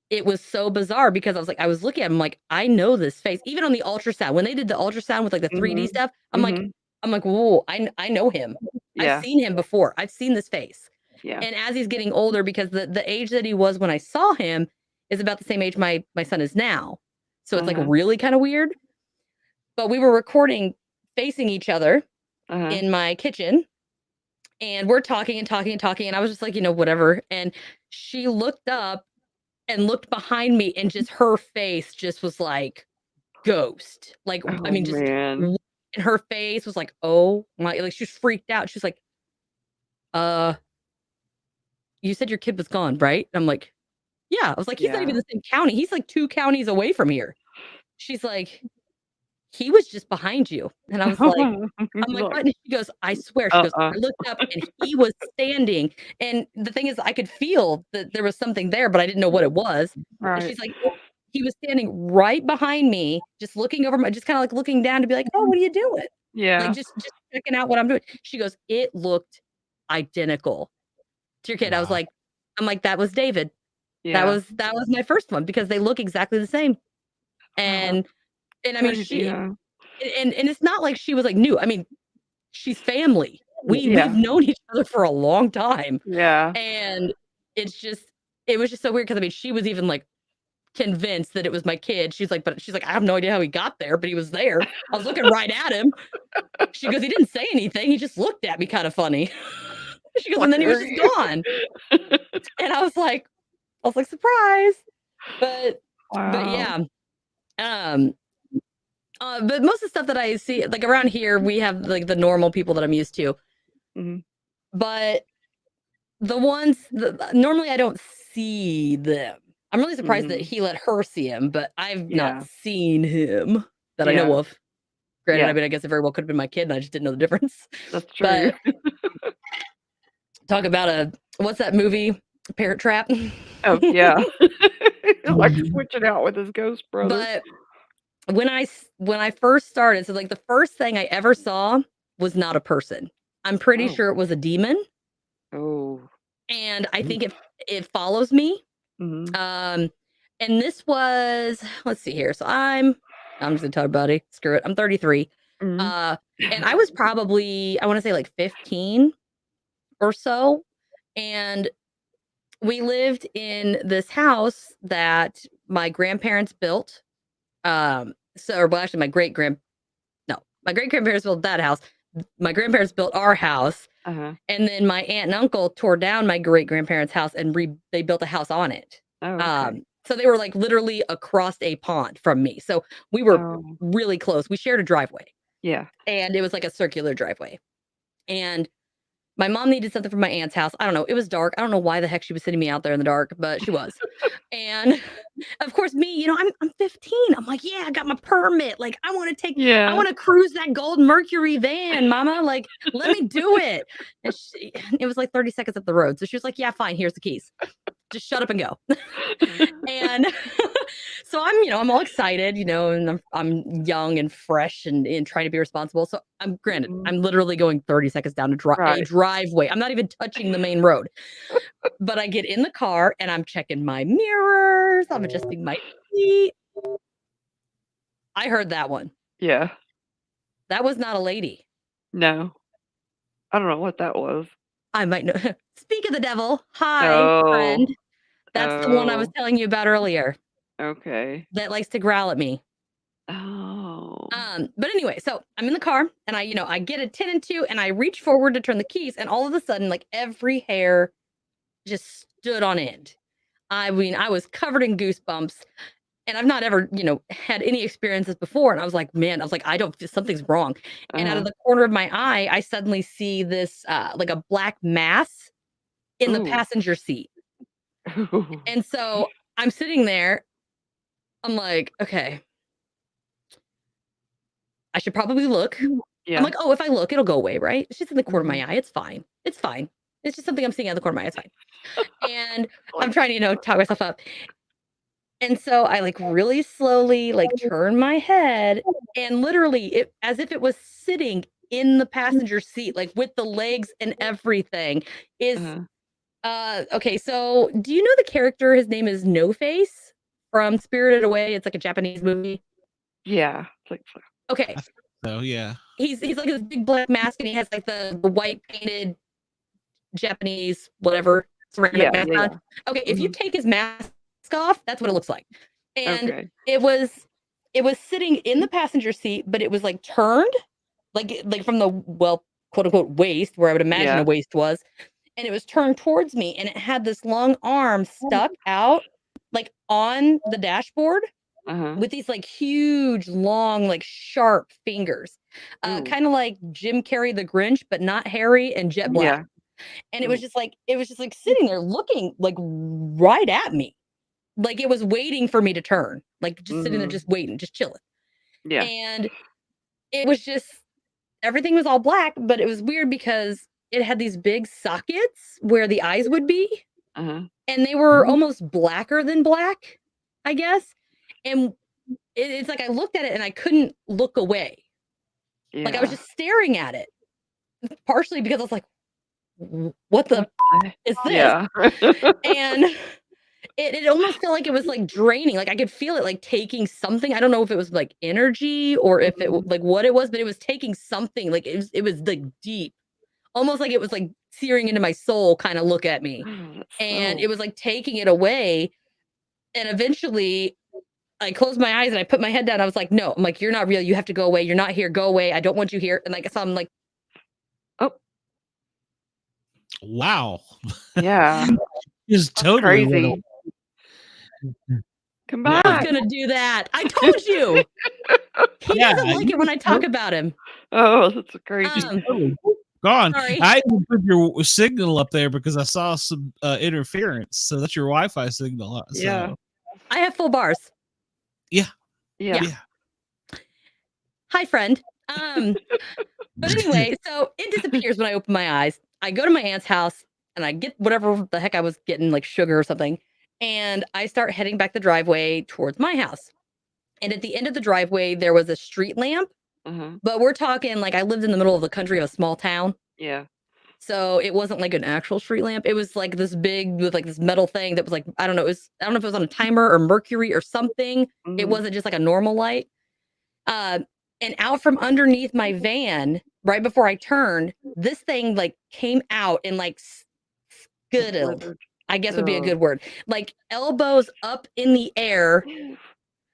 it was so bizarre because I was looking at him like, I know this face. Even on the ultrasound, when they did the ultrasound with like the 3D Mhm. stuff, Mhm. I'm like, "Whoa, I know him. I've Yeah. seen him before. I've seen this face." Yeah. And as he's getting older, because the age that he was when I saw him is about the same age my son is now. So it's like really kind of weird. But we were recording facing each other in my kitchen, and we're talking and talking and talking. And I was just like, whatever. And she looked up and looked behind me, and just her face just was like ghost. Like, I mean, just man. and her face was like, oh my, like she was freaked out. She was like, you said your kid was gone, right? And I'm like, yeah. I was like, he's not even in the same county. He's like 2 counties away from here. She's like, he was just behind you. And I was like, I'm like, what? And she goes, I swear. She goes, I looked up and he was standing. And the thing is, I could feel that there was something there, but I didn't know what it was. Right. And she's like, he was standing right behind me, just looking over my, just kind of like looking down to be like, oh, what are you doing? Yeah. Like just checking out what I'm doing. She goes, it looked identical to your kid. Wow. I'm like, that was David. Yeah. That was my first one, because they look exactly the same. And I mean, she, and it's not like she was like new. I mean, she's family. We've known each other for a long time. Yeah. And it was just so weird, because I mean, she was even like convinced that it was my kid. She's like, I have no idea how he got there, but he was there. I was looking right at him. She goes, he didn't say anything. He just looked at me kind of funny. She goes, and then he was just gone. And I was like, surprise. But yeah. But most of the stuff that I see, like around here, we have like the normal people that I'm used to. But the ones that normally I don't see them. I'm really surprised that he let her see him, but I've not seen him that I know of. Granted, I mean, I guess it very well could have been my kid, and I just didn't know the difference. That's true. But talk about what's that movie? Parent Trap. Oh yeah. Like switching out with his ghost brother. But when I first started, so like the first thing I ever saw was not a person. I'm pretty sure it was a demon. Oh. And I think it follows me. And this was, let's see here. So I'm just gonna tell everybody, screw it. I'm 33. And I was probably, I want to say like 15 or so. And we lived in this house that my grandparents built. Actually my great-grandparents built that house. My grandparents built our house. And then my aunt and uncle tore down my great-grandparents' house and they built a house on it. Oh, okay. So they were like literally across a pond from me. So we were really close. We shared a driveway. Yeah. And it was like a circular driveway. And my mom needed something from my aunt's house. I don't know. It was dark. I don't know why the heck she was sending me out there in the dark, but she was. And of course, me, I'm 15. I'm like, yeah, I got my permit. Like, I want to cruise that gold Mercury van, mama. Like, let me do it. And it was like 30 seconds up the road. So she was like, yeah, fine. Here's the keys. Just shut up and go. And so I'm all excited, and I'm young and fresh and trying to be responsible. So I'm literally going 30 seconds down a driveway. I'm not even touching the main road. But I get in the car and I'm checking my mirrors. I'm adjusting my seat. I heard that one. Yeah. That was not a lady. No. I don't know what that was. I might know. Speak of the devil. Hi, friend. That's the one I was telling you about earlier. Okay. That likes to growl at me. Oh. But anyway, so I'm in the car and I get a 10 and 2 and I reach forward to turn the keys, and all of a sudden, like every hair just stood on end. I mean, I was covered in goosebumps, and I've not ever, had any experiences before. And I was like, something's wrong. And out of the corner of my eye, I suddenly see this, like a black mass in the passenger seat. And so I'm sitting there. I'm like, okay, I should probably look. Yeah. I'm like, oh, if I look, it'll go away, right? It's just in the corner of my eye. It's fine. It's fine. It's just something I'm seeing out of the corner of my eye. It's fine. And I'm trying to, talk myself up. And so I like really slowly like turn my head, and literally as if it was sitting in the passenger seat, like with the legs and everything is, okay. So do you know the character? His name is No Face from Spirited Away. It's like a Japanese movie. Yeah. Okay. So yeah. He's like this big black mask, and he has like the white painted Japanese, whatever. Ceramic mask on. Okay. If you take his mask mask off. That's what it looks like. And Okay. it was sitting in the passenger seat, but it was like turned, like from the, well, quote unquote waist, where I would imagine Yeah. a waist was, and it was turned towards me, and it had this long arm stuck out like on the dashboard Uh-huh. with these like huge, long, like sharp fingers, Ooh. kind of like Jim Carrey the Grinch, but not hairy and jet black. Yeah. And it Ooh. was just like sitting there looking like right at me, like it was waiting for me to turn, like just sitting there, Mhm. just waiting, just chilling. Yeah. And it was just, everything was all black, but it was weird because it had these big sockets where the eyes would be, Uh-huh. and they were almost blacker than black, I guess. And it's like I looked at it and I couldn't look away. Like I was Yeah. just staring at it, partially because I was like, what the is this? Yeah. And it almost felt like it was like draining. Like I could feel it like taking something. I don't know if it was like energy or if it Mhm. like what it was, but it was taking something. Like it was like deep, almost like it was like searing into my soul kind of look at me. Oh, that's And so it was like taking it away. And eventually I closed my eyes and I put my head down. I was like, no, I'm like, you're not real. You have to go away. You're not here. Go away. I don't want you here. And like, so I'm like, Oh, Wow. yeah. Just That's totally went crazy. away. Come Yeah. I was back. gonna do that. I told you. He Yeah, doesn't like it when I talk about him. Oh, that's crazy. Totally gone. Sorry. I even put your signal up there because I saw some interference. So that's your Wi-Fi signal. So Yeah. I have full bars. Yeah. yeah. Hi, friend. But anyway, so it disappears when I open my eyes. I go to my aunt's house and I get whatever the heck I was getting, like sugar or something. And I start heading back the driveway towards my house. And at the end of the driveway, there was a street lamp. Uh-huh. But we're talking like I lived in the middle of the country of a small town. Yeah. So it wasn't like an actual street lamp. It was like this big with like this metal thing that was like, I don't know, I don't know if it was on a timer or mercury or something. It Mhm. wasn't just like a normal light. And out from underneath my van, right before I turned, this thing like came out and like scuttled, Slithered. I guess would be a Ugh. good word. Like elbows up in the air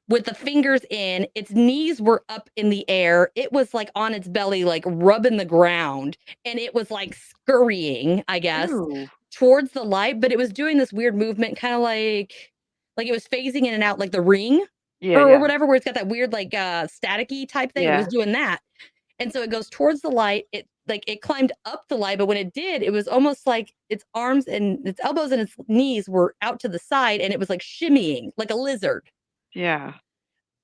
with the fingers in. Its knees were up in the air. It was like on its belly, like rubbing the ground. And it was like scurrying, I guess, Ooh. towards the light. But it was doing this weird movement, kind of like it was phasing in and out like the Ring. Yeah, Or yeah. whatever, where it's got that weird like staticky type thing. It Yeah. was doing that. And so it goes towards the light. It climbed up the light, but when it did, it was almost like its arms and its elbows and its knees were out to the side, and it was like shimmying like a lizard. Yeah.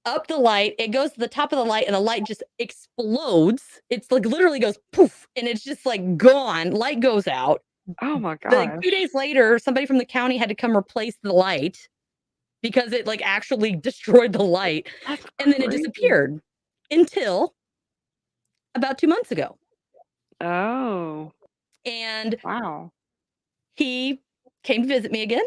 Up the light, it goes to the top of the light, and the light just explodes. It's like literally goes poof, and it's just like gone. Light goes out. Oh my Like 2 gosh. days later, somebody from the county had to come replace the light because it like actually destroyed the light. That's And then it crazy. disappeared until about 2 months ago. Oh, And wow. he came to visit me again.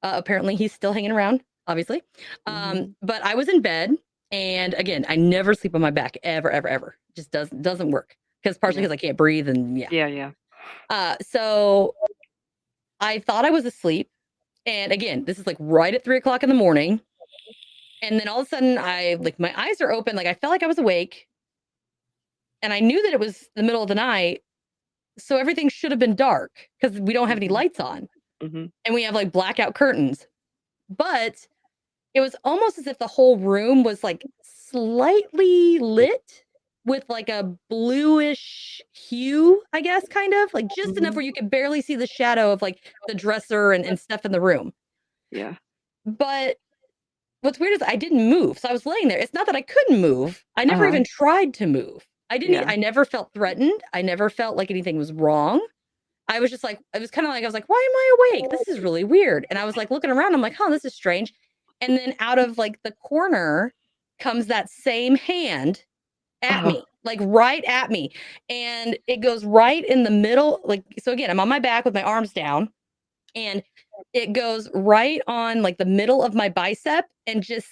Apparently he's still hanging around, obviously. Mhm. But I was in bed, and again, I never sleep on my back ever, ever, ever. Just doesn't work. Because partially Yeah. because I can't breathe, and yeah. Yeah. So I thought I was asleep. And again, this is like right at 3:00 in the morning. And then all of a sudden my eyes are open. Like I felt like I was awake. And I knew that it was the middle of the night. So everything should have been dark because we don't have any Mhm. lights on. Mhm. And we have like blackout curtains. But it was almost as if the whole room was like slightly lit with like a bluish hue, I guess, kind of like just enough Mhm. where you could barely see the shadow of like the dresser and stuff in the room. Yeah. But what's weird is I didn't move. So I was laying there. It's not that I couldn't move. I never Uh-huh. even tried to move. Yeah. I never felt threatened. I never felt like anything was wrong. I was just like, I was like, why am I awake? This is really weird. And I was like looking around. I'm like, this is strange. And then out of like the corner comes that same hand at Uh-huh. me, like right at me. And it goes right in the middle. Like, so again, I'm on my back with my arms down, and it goes right on like the middle of my bicep, and just,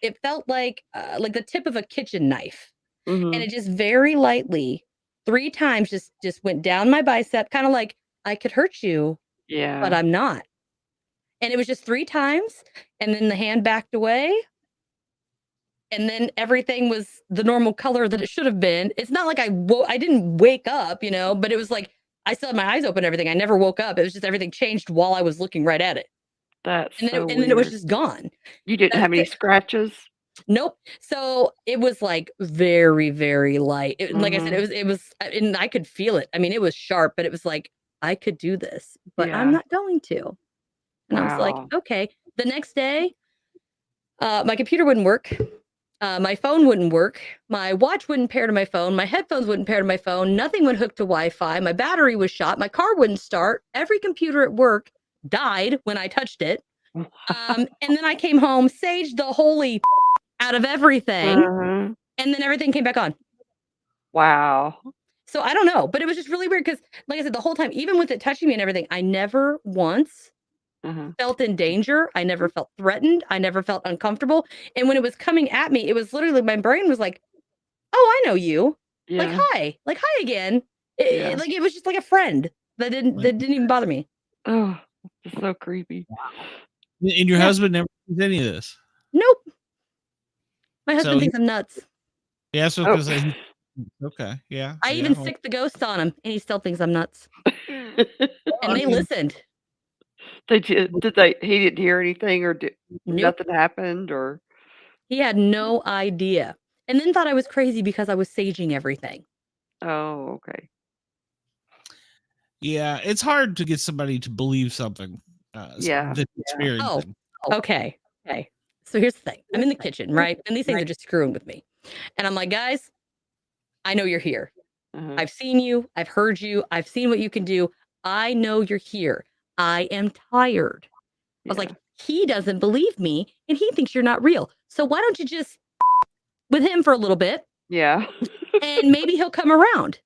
it felt like the tip of a kitchen knife. And Mhm. it just very lightly 3 times just went down my bicep, kind of like I could hurt you, but Yeah. I'm not. And it was just 3 times, and then the hand backed away. And then everything was the normal color that it should have been. It's not like I didn't wake up, but it was like I still had my eyes open and everything. I never woke up. It was just everything changed while I was looking right at it. That's And then, so and then it was weird. just gone. You didn't have any scratches? Nope. So it was like very, very light. Like I said, it was, and I could feel it. I mean, it was sharp, but it was like, I could do this, but I'm not going to. And I was like, okay. The next day, my computer wouldn't work. My phone wouldn't work. My watch wouldn't pair to my phone. My headphones wouldn't pair to my phone. Nothing would hook to Wi-Fi. My battery was shot. My car wouldn't start. Every computer at work died when I touched it. And then I came home, saged the holy out of everything, and then everything came back on. Wow. So I don't know, but it was just really weird because, like I said, the whole time, even with it touching me and everything, I never once felt in danger. I never felt threatened. I never felt uncomfortable. And when it was coming at me, it was literally, my brain was like, oh, I know you. Like, hi again. Like, it was just like a friend that didn't even bother me. Oh, it's so creepy. And your husband never did any of this? Nope. My husband thinks I'm nuts. Yeah, so because okay, yeah. I even sicked the ghost on him, and he still thinks I'm nuts. And they listened. They did. He didn't hear anything, or nothing happened, or he had no idea, and then thought I was crazy because I was saging everything. Oh, okay. Yeah, it's hard to get somebody to believe something. Oh, okay. So here's the thing. I'm in the kitchen, right? And these things are just screwing with me. And I'm like, guys, I know you're here. I've seen you. I've heard you. I've seen what you can do. I know you're here. I am tired. I was like, he doesn't believe me and he thinks you're not real. So why don't you just with him for a little bit? Yeah. And maybe he'll come around.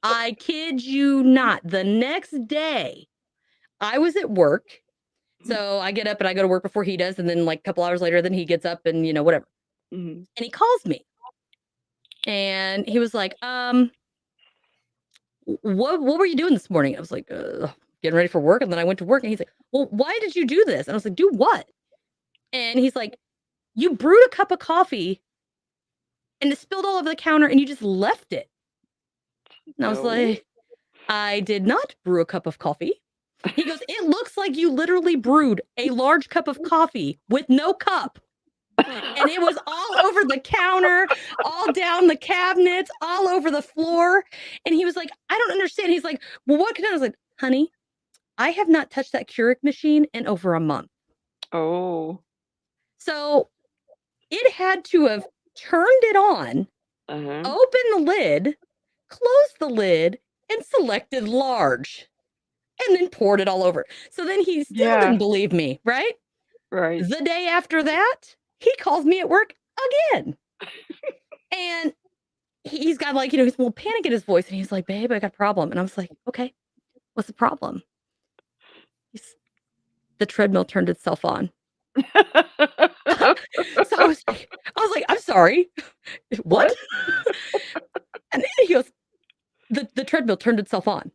I kid you not. The next day, I was at work. So I get up and I go to work before he does. And then like a couple hours later, then he gets up and, whatever. And he calls me. And he was like, what were you doing this morning? I was like, getting ready for work. And then I went to work and he's like, well, why did you do this? And I was like, do what? And he's like, you brewed a cup of coffee and it spilled all over the counter and you just left it. And I was like, I did not brew a cup of coffee. He goes, it looks like you literally brewed a large cup of coffee with no cup. And it was all over the counter, all down the cabinets, all over the floor. And he was like, I don't understand. He's like, well, what can I? I was like, honey, I have not touched that Keurig machine in over a month. Oh. So it had to have turned it on, opened the lid, closed the lid, and selected large. And then poured it all over. So then he still didn't believe me, right? Right. The day after that, he calls me at work again. And he's got like, his little panic in his voice. And he's like, babe, I got a problem. And I was like, okay, what's the problem? The treadmill turned itself on. So I was like, I'm sorry. What? And then he goes, the treadmill turned itself on.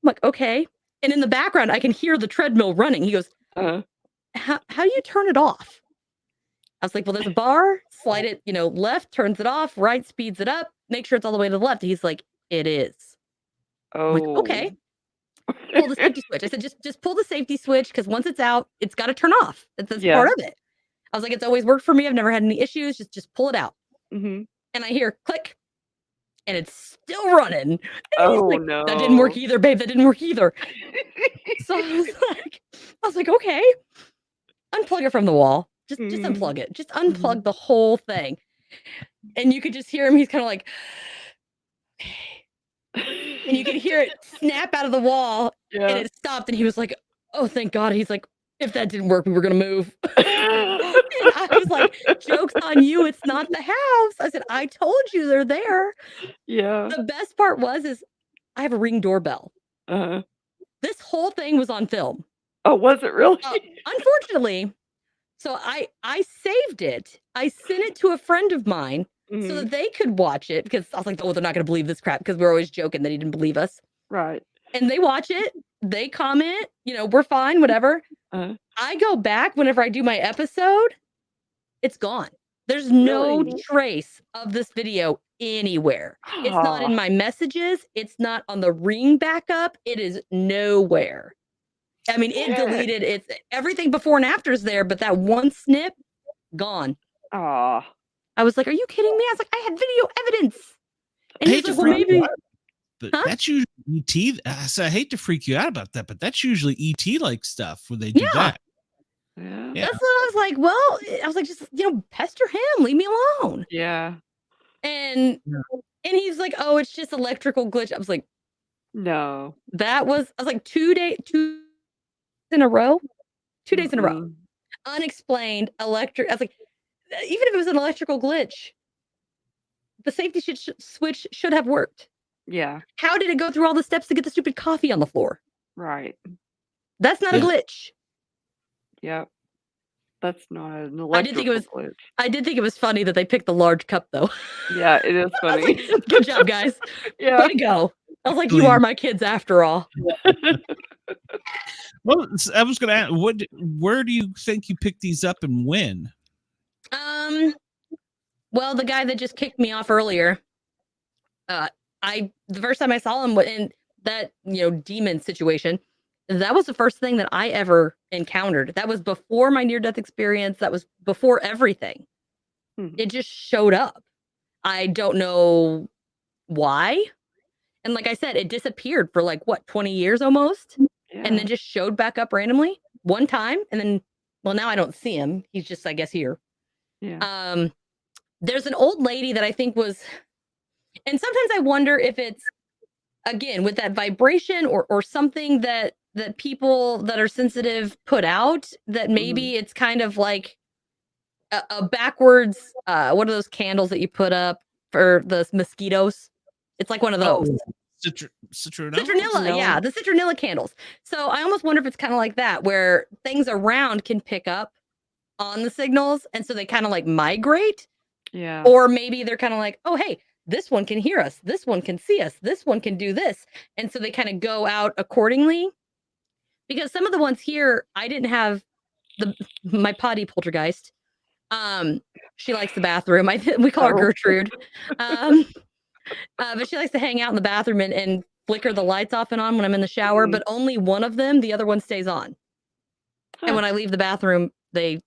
I'm like, okay. And in the background, I can hear the treadmill running. He goes, how do you turn it off? I was like, well, there's a bar, slide it, left, turns it off, right, speeds it up, make sure it's all the way to the left. He's like, it is. Oh. I'm like, okay. Pull the safety switch. I said, just pull the safety switch because once it's out, it's got to turn off. That's part of it. I was like, it's always worked for me. I've never had any issues. Just pull it out. And I hear click. And it's still running. And like, no. That didn't work either, babe. That didn't work either. So I was like, okay. Unplug it from the wall. Just unplug it. Just unplug the whole thing. And you could just hear him. He's kind of like, okay. And you could hear it snap out of the wall. And it stopped. And he was like, oh, thank God. He's like, if that didn't work, we were going to move. And I was like, joke's on you. It's not the house. I said, I told you they're there. Yeah. The best part was I have a Ring doorbell. This whole thing was on film. Oh, was it really? Unfortunately. So I saved it. I sent it to a friend of mine so that they could watch it because I was like, oh, they're not going to believe this crap because we're always joking that he didn't believe us. Right. And they watch it, they comment, we're fine, whatever. I go back whenever I do my episode, it's gone. There's no Really? trace of this video anywhere. It's not in Aw. my messages. It's not on the Ring backup. It is nowhere. I mean, it deleted it's everything before and after is there, but that one snip, gone. Aw. I was like, are you kidding me? I was like, I had video evidence. And I he's hate to like, well, freak you maybe. out, but Huh? that's usually ET. I said, I hate to freak you out about that, but that's usually ET like stuff when they do Yeah. that. Yeah. That's what I was like. Well, I was like, just pester him, leave me alone. Yeah. And he's like, oh, it's just electrical glitch. I was like, No. I was like 2 days in a row. 2 days in a row. Mm-mm. Unexplained electric. I was like, even if it was an electrical glitch, the safety switch should have worked. Yeah. How did it go through all the steps to get the stupid coffee on the floor? Right. That's not a glitch. Yep. That's not an I did think electrical glitch. I did think it was funny that they picked the large cup, though. Yeah, it is I was funny. like, good job, guys. Yeah. Way to go. I was like, you are my kids after all. Well, I was going to ask, where do you think you picked these up and when? Well, the guy that just kicked me off earlier, the first time I saw him in that, demon situation, that was the first thing that I ever encountered. That was before my near-death experience. That was before everything. It just showed up. I don't know why. And like I said, it disappeared for 20 years almost. Yeah. And then just showed back up randomly one time. And then, well, now I don't see him. He's just, I guess, here. Yeah. There's an old lady that I think was, and sometimes I wonder if it's, again, with that vibration or something that people that are sensitive put out, that maybe it's kind of like a backwards, what are those candles that you put up for the mosquitoes? It's like one of those. Citronella? Yeah, the citronella candles. So I almost wonder if it's kind of like that, where things around can pick up on the signals, and so they kind of migrate. Yeah. Or maybe they're kind of like, oh, hey, this one can hear us, this one can see us, this one can do this, and so they kind of go out accordingly. Because some of the ones here, I didn't have my potty poltergeist. She likes the bathroom. We call her Gertrude. But she likes to hang out in the bathroom and flicker the lights off and on when I'm in the shower, but only one of them, the other one stays on. And when I leave the bathroom, they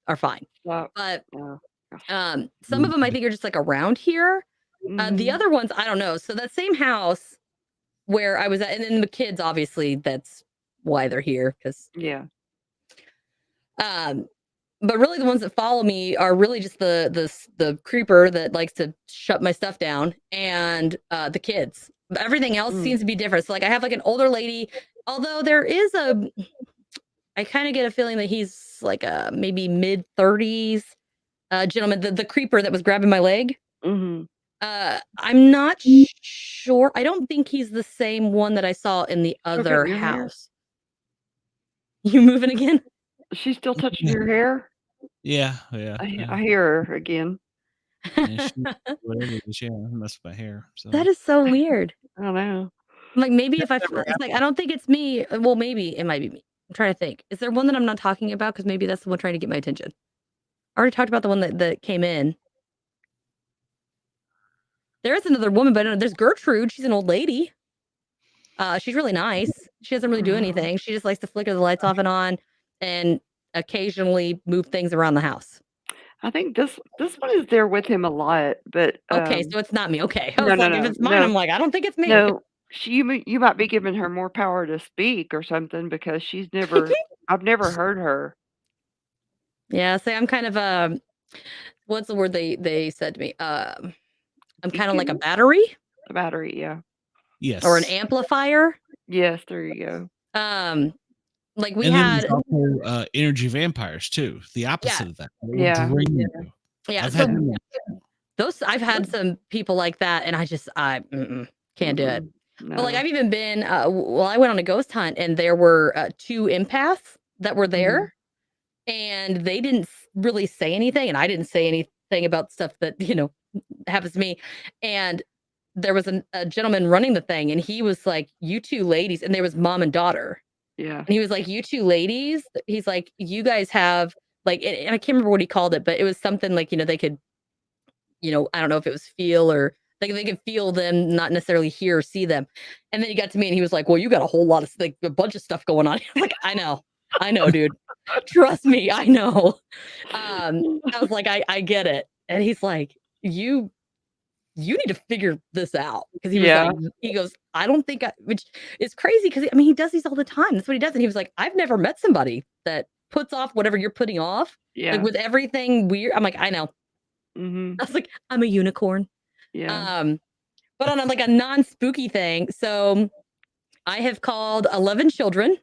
are fine. But some of them I think are just around here. The other ones, I don't know. So that same house where I was at, and then the kids, obviously, that's why they're here. But really the ones that follow me are really just the creeper that likes to shut my stuff down, and the kids. Everything else seems to be different. So I have an older lady, although there is I kind of get a feeling that he's a maybe mid-30s gentleman, the creeper that was grabbing my leg. I'm not sure. I don't think he's the same one that I saw in the other house. You moving again? She's still touching your hair? Yeah. I hear her again. Whatever it is, mess with my hair. So. That is so weird. I don't know. Maybe if it's I don't think it's me. Well, maybe it might be me. I'm trying to think. Is there one that I'm not talking about? Because maybe that's the one trying to get my attention. I already talked about the one that came in. There is another woman, but there's Gertrude. She's an old lady. She's really nice. She doesn't really do anything. She just likes to flicker the lights off and on and occasionally move things around the house. I think this one is there with him a lot, but okay, so it's not me. Okay, no, if it's mine, I'm I don't think it's me. No, you might be giving her more power to speak or something, because she's never. I've never heard her. Yeah, so I'm kind of what's the word they said to me? I'm kind of like a battery. A battery, yeah. Yes. Or an amplifier. Yes, there you go. We had also, energy vampires too. The opposite of that. Yeah. I've had some people like that, and I can't do it. No. But I've even been I went on a ghost hunt, and there were 2 empaths that were there, and they didn't really say anything, and I didn't say anything about stuff that happens to me, and there was a gentleman running the thing, and he was like, "You two ladies," and there was mom and daughter. Yeah. And he was like, "You two ladies," he's like, "You guys have like," and I can't remember what he called it, but it was something like, they could, I don't know if it was feel or like they could feel them, not necessarily hear or see them. And then he got to me and he was like, "Well, you got a whole lot of like a bunch of stuff going on." I was like, I know, dude. Trust me, I know. I was like, I get it. And he's like, you need to figure this out. Because he was like, he goes, "I don't think which is crazy because I mean, he does these all the time. That's what he does. And he was like, "I've never met somebody that puts off whatever you're putting off. Yeah. Like with everything weird." I'm like, I know. Mm-hmm. I was like, I'm a unicorn. Yeah. But on like a non-spooky thing. So I have called 11 children.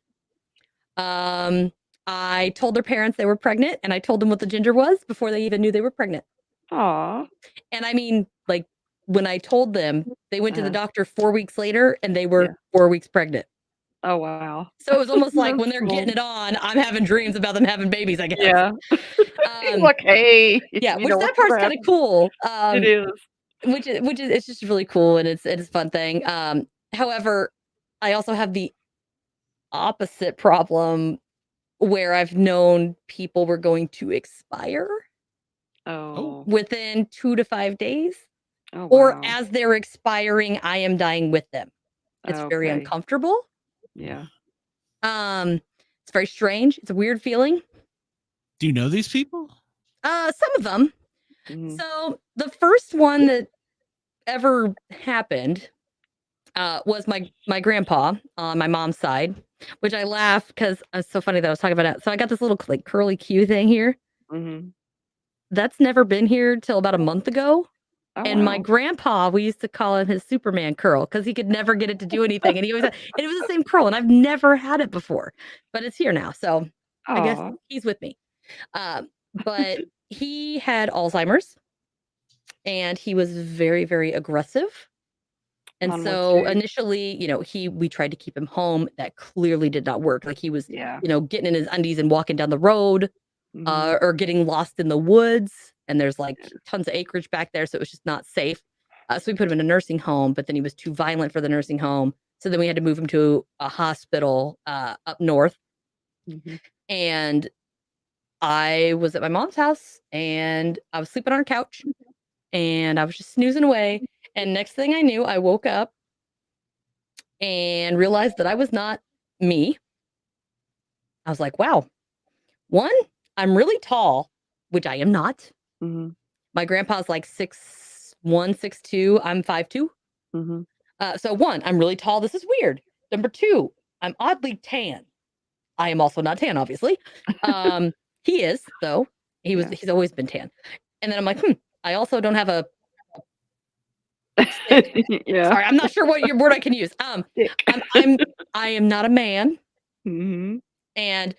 I told their parents they were pregnant, and I told them what the ginger was before they even knew they were pregnant. Aw. And I mean, like when I told them, they went to the doctor 4 weeks later and they were 4 weeks pregnant. Oh, wow. So it was almost like when they're That's getting it on, I'm having dreams about them having babies, I guess. Yeah. Like, hey. Yeah, which that part's kind of cool. It is. Which is it's just really cool, and it's a fun thing. However, I also have the opposite problem where I've known people were going to expire Oh. within 2 to 5 days. Oh, Or wow. as they're expiring, I am dying with them. It's very Okay. uncomfortable. Yeah. It's very strange. It's a weird feeling. Do you know these people? Some of them. Mhm. So the first one that ever happened was my grandpa on my mom's side, which I laugh because it's so funny that I was talking about it. So I got this little like curly Q thing here. Mhm. That's never been here till about a month ago. Oh, And my wow. grandpa, we used to call him his Superman curl because he could never get it to do anything. And he always had, and it was the same curl, and I've never had it before, but it's here now. So I guess Aw. he's with me. But he had Alzheimer's, and he was very, very aggressive. And Mine was so too. initially, we tried to keep him home. That clearly did not work. Like he was, Yeah. getting in his undies and walking down the road, Mhm. or getting lost in the woods. And there's like tons of acreage back there, so it was just not safe. So we put him in a nursing home, but then he was too violent for the nursing home. So then we had to move him to a hospital up north. Mhm. And I was at my mom's house, and I was sleeping on her couch, and I was just snoozing away. And next thing I knew, I woke up and realized that I was not me. I was like, wow, one, I'm really tall, which I am not. Mhm. My grandpa's like 6'1", 6'2". I'm 5'2". Mhm. So one, I'm really tall. This is weird. Number two, I'm oddly tan. I am also not tan, obviously. He is, though. Yeah. He's always been tan. And then I'm like, I also don't have a Yeah. sorry, I'm not sure what your word I can use. Dick. I am not a man. Mhm. And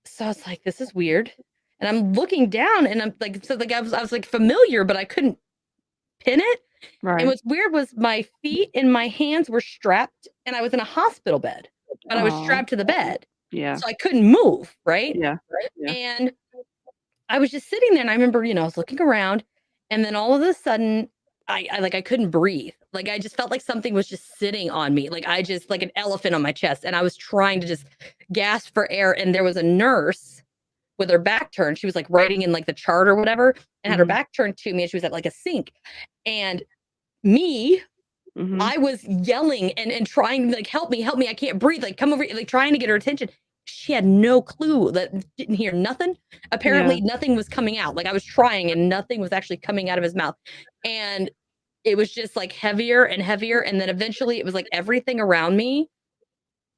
so I was like, this is weird. And I'm looking down, and I'm like, so like I was like familiar, but I couldn't pin it. And Right. what's weird was my feet and my hands were strapped, and I was in a hospital bed, but I was Aw. strapped to the bed. Yeah. So I couldn't move, right? Yeah. Yeah. And I was just sitting there, and I remember, I was looking around, and then all of a sudden, I couldn't breathe. Like I just felt like something was just sitting on me, like like an elephant on my chest, and I was trying to just gasp for air. And there was a nurse with her back turned. She was like writing in like the chart or whatever, and had her Mhm. back turned to me, and she was at like a sink. And me, Mhm. I was yelling and trying to like, help me, I can't breathe, like come over here, like trying to get her attention. She had no clue, that didn't hear nothing. Apparently nothing was coming out. Like I was trying and nothing was actually coming out of his mouth. And it was just like heavier and heavier. And then eventually it was like everything around me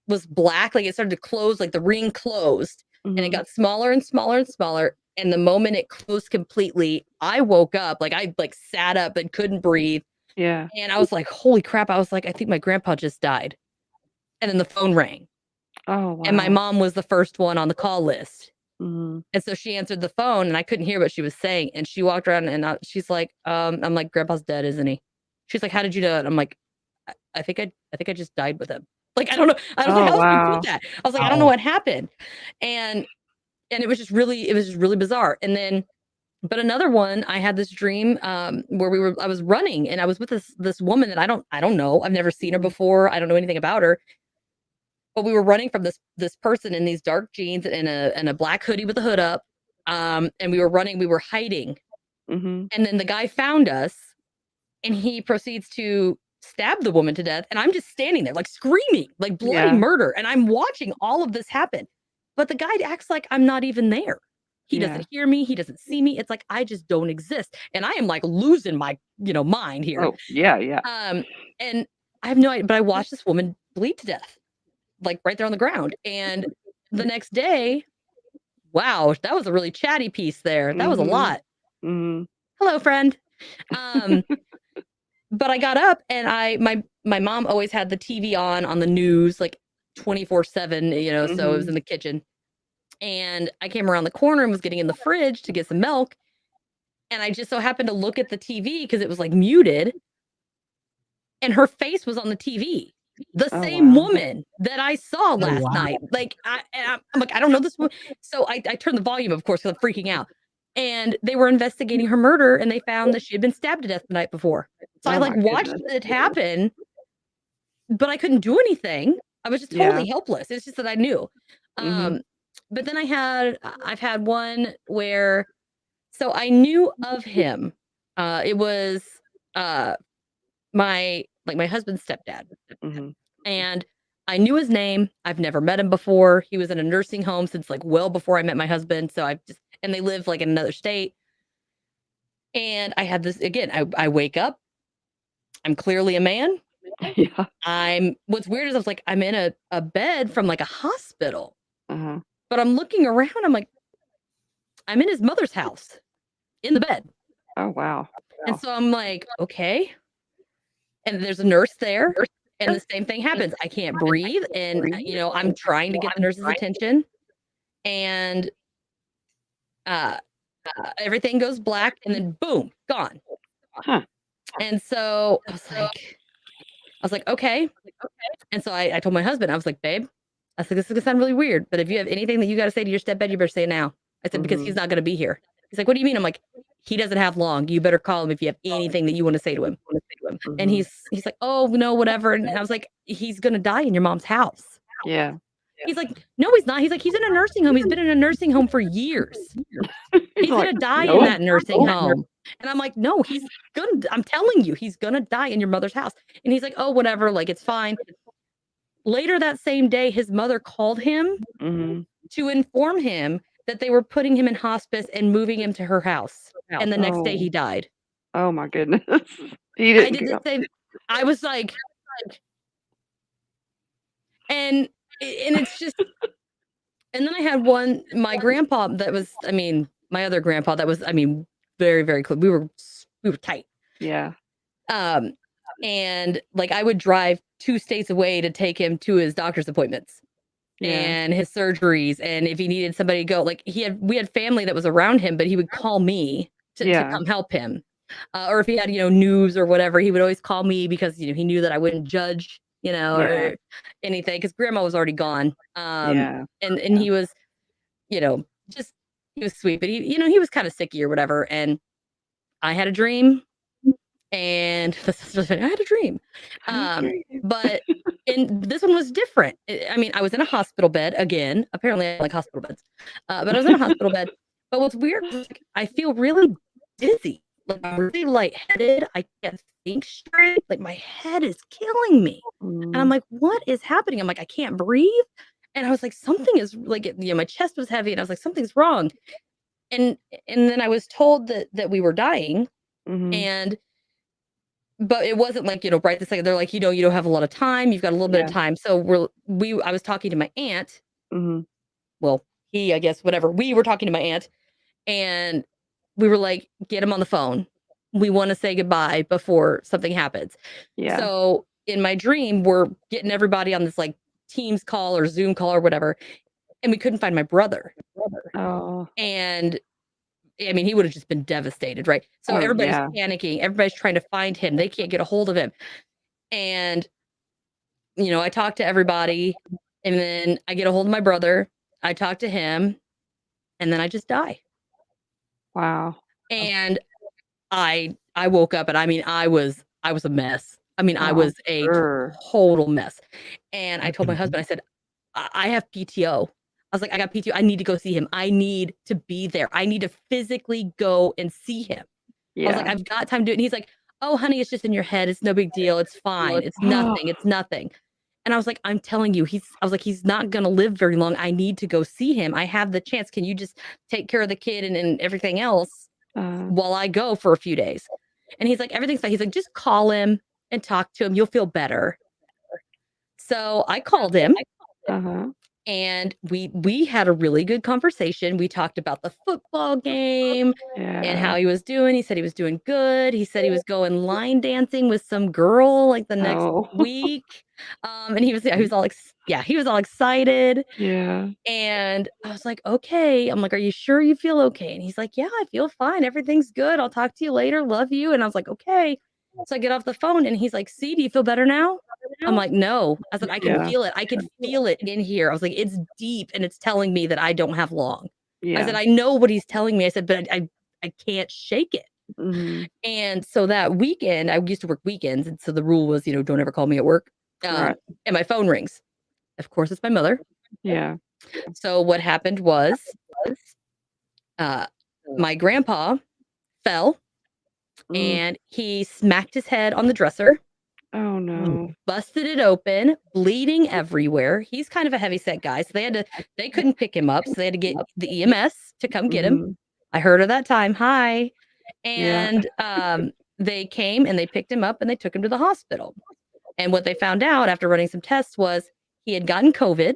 was black. Like it started to close, like the ring closed, and it Mhm. got smaller and smaller and smaller. And the moment it closed completely, I woke up, like I like sat up and couldn't breathe. Yeah. And I was like, holy crap. I was like, I think my grandpa just died. And then the phone rang. Oh, wow. And my mom was the first one on the call list. Mhm. And so she answered the phone, and I couldn't hear what she was saying. And she walked around, and she's like, I'm like, Grandpa's dead, isn't he? She's like, how did you know it? I'm like, I think I just died with him. Like, I don't know. I was like, Oh, how else do you wow. put that? I was like, I don't know what happened. And it was just really bizarre. And then But another one, I had this dream where I was running and I was with this woman that I don't know. I've never seen her before. I don't know anything about her. But we were running from this person in these dark jeans and a black hoodie with the hood up. And we were hiding. Mm-hmm. And then the guy found us and he proceeds to stab the woman to death. And I'm just standing there like screaming, like bloody murder. And I'm watching all of this happen. But the guy acts like I'm not even there. He doesn't hear me. He doesn't see me. It's like I just don't exist. And I am like losing my, mind here. Oh, yeah. And I have no idea, but I watched this woman bleed to death, like right there on the ground. And the next day, wow, that was a really chatty piece there. That was a lot. Mm-hmm. Hello, friend. But I got up and my mom always had the TV on the news, like 24/7, so it was in the kitchen. And I came around the corner and was getting in the fridge to get some milk. And I just so happened to look at the TV because it was like muted. And her face was on the TV. The same woman that I saw last night. Like, I'm like, I don't know this woman. So I turned the volume, of course, because I'm freaking out. And they were investigating her murder and they found that she had been stabbed to death the night before. So I watched it happen, but I couldn't do anything. I was just totally helpless. It's just that I knew. But then I've had one where, so I knew of him. It was my husband's stepdad. And I knew his name. I've never met him before. He was in a nursing home since like well before I met my husband. So and they live like in another state. And I had this again, I wake up. I'm clearly a man. What's weird is I was like, I'm in a bed from like a hospital. But I'm looking around. I'm like, I'm in his mother's house in the bed. Oh, wow. And so I'm like, okay. And there's a nurse there. And the same thing happens. I can't breathe. And, I'm trying to get the nurse's attention. And everything goes black. And then boom, gone. And so I was like, okay. And so I told my husband, I was like, babe, I said, this is going to sound really weird, but if you have anything that you got to say to your stepdad, you better say it now. I said, because he's not going to be here. He's like, what do you mean? I'm like, he doesn't have long. You better call him if you have anything that you want to say to him. And he's like, oh, no, whatever. And I was like, he's going to die in your mom's house. Yeah. He's like, no, he's not. He's like, he's in a nursing home. He's been in a nursing home for years. He's going to die in that nursing home. And I'm like, no, I'm telling you, he's going to die in your mother's house. And he's like, oh, whatever. Like, it's fine. Later that same day, his mother called him to inform him that they were putting him in hospice and moving him to her house. And the next day he died. Oh my goodness. I did the same. I was like, and it's just, and then I had my grandpa that was, my other grandpa that was, very, very close. We were tight. Yeah. And like I would drive 2 states away to take him to his doctor's appointments and his surgeries. And if he needed somebody to go, like we had family that was around him, but he would call me to come help him. Or if he had, news or whatever, he would always call me because, he knew that I wouldn't judge, or anything because grandma was already gone. And he was, just, he was sweet, but he was kind of sicky or whatever. And I had a dream. And I had a dream. But this one was different. I was in a hospital bed again. Apparently I like hospital beds. But I was in a hospital bed. But what's weird is I feel really dizzy. Like I'm really lightheaded. I can't think straight. Like my head is killing me. And I'm like, what is happening? I'm like, I can't breathe. And I was like, something is like, my chest was heavy and I was like, something's wrong. And then I was told that we were dying. But it wasn't like, right this second. They're like, you don't have a lot of time. You've got a little bit of time. So I was talking to my aunt. Well, I guess, whatever. We were talking to my aunt and we were like, get him on the phone. We want to say goodbye before something happens. Yeah. So in my dream, we're getting everybody on this like Teams call or Zoom call or whatever. And we couldn't find my brother. Oh. And he would have just been devastated, right? So everybody's panicking. Everybody's trying to find him. They can't get a hold of him. And, I talked to everybody and then I get a hold of my brother. I talk to him and then I just die. Wow. And I woke up and I mean I was a mess. I mean I was a total mess. And I told my husband, I said, I have PTO. I was like, I got PTO. I need to go see him. I need to be there. I need to physically go and see him. I was like, I've got time to do it. And he's like, oh, honey, it's just in your head. It's no big deal. It's fine. It's nothing. It's nothing. And I was like, I'm telling you, I was like, he's not going to live very long. I need to go see him. I have the chance. Can you just take care of the kid and everything else while I go for a few days? And he's like, everything's fine. He's like, just call him and talk to him. You'll feel better. So I called him. And we had a really good conversation. We talked about the football game and how he was doing. He said he was doing good. He said he was going line dancing with some girl like the next week. And he was all he was all excited. Yeah. And I was like, okay. I'm like, are you sure you feel okay? And he's like, yeah, I feel fine. Everything's good. I'll talk to you later. Love you. And I was like, okay. So I get off the phone and he's like, see, do you feel better now? I'm like, no. I said, I can feel it. I can feel it in here. I was like, it's deep and it's telling me that I don't have long. I said, I know what he's telling me. I said, but I can't shake it. And so that weekend, I used to work weekends. And so the rule was, don't ever call me at work. And my phone rings. Of course, it's my mother. Yeah. So what happened was my grandpa fell and he smacked his head on the dresser. Oh no. Busted it open, bleeding everywhere. He's kind of a heavy set guy. So they couldn't pick him up. So they had to get the EMS to come get him. I heard of that time. Hi. And they came and they picked him up and they took him to the hospital. And what they found out after running some tests was he had gotten COVID.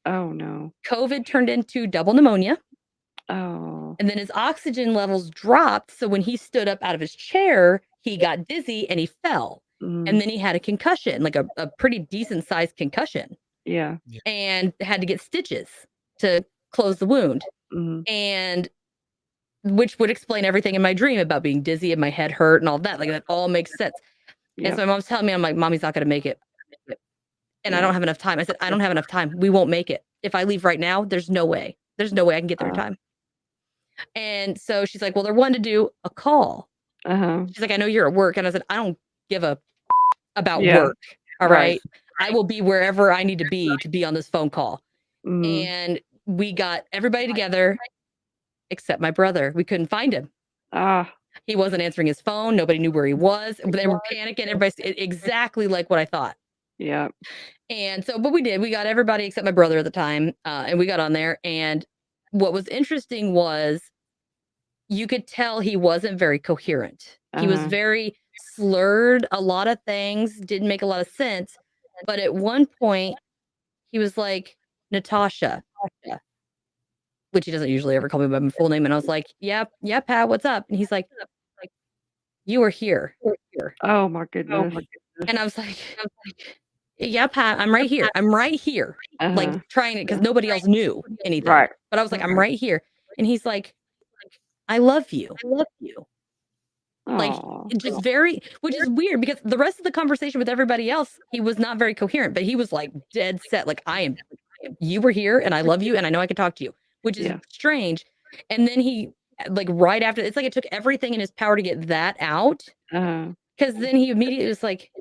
Oh no. COVID turned into double pneumonia. Oh. And then his oxygen levels dropped. So when he stood up out of his chair, he got dizzy and he fell. And then he had a concussion, like a pretty decent sized concussion. Yeah. And had to get stitches to close the wound. And which would explain everything in my dream about being dizzy and my head hurt and all that. Like that all makes sense. And so my mom's telling me, I'm like, Mommy's not going to make it. And I don't have enough time. I said, I don't have enough time. We won't make it. If I leave right now, there's no way. There's no way I can get there in time. And so she's like, well, they're wanting to do a call. She's like, I know you're at work. And I said, I don't give a about work. All right. I will be wherever I need to be on this phone call. And we got everybody together except my brother. We couldn't find him. He wasn't answering his phone. Nobody knew where he was. They were panicking. Everybody exactly like what I thought. Yeah. And so, but we did. We got everybody except my brother at the time. And we got on there. And what was interesting was you could tell he wasn't very coherent. He was very slurred. A lot of things didn't make a lot of sense. But at one point, he was like, Natasha, which he doesn't usually ever call me by my full name. And I was like, yeah, Pat, what's up? And he's like, you were here. Oh my goodness. And I was like, yeah, Pat, I'm right here. I'm right here. Like trying it because nobody else knew anything. Right. But I was like, I'm right here. And he's like, I love you. Like just very, which is weird because the rest of the conversation with everybody else, he was not very coherent, but he was like dead set. Like you were here and I love you and I know I can talk to you, which is strange. And then he like right after, it's like it took everything in his power to get that out. Because then he immediately was like,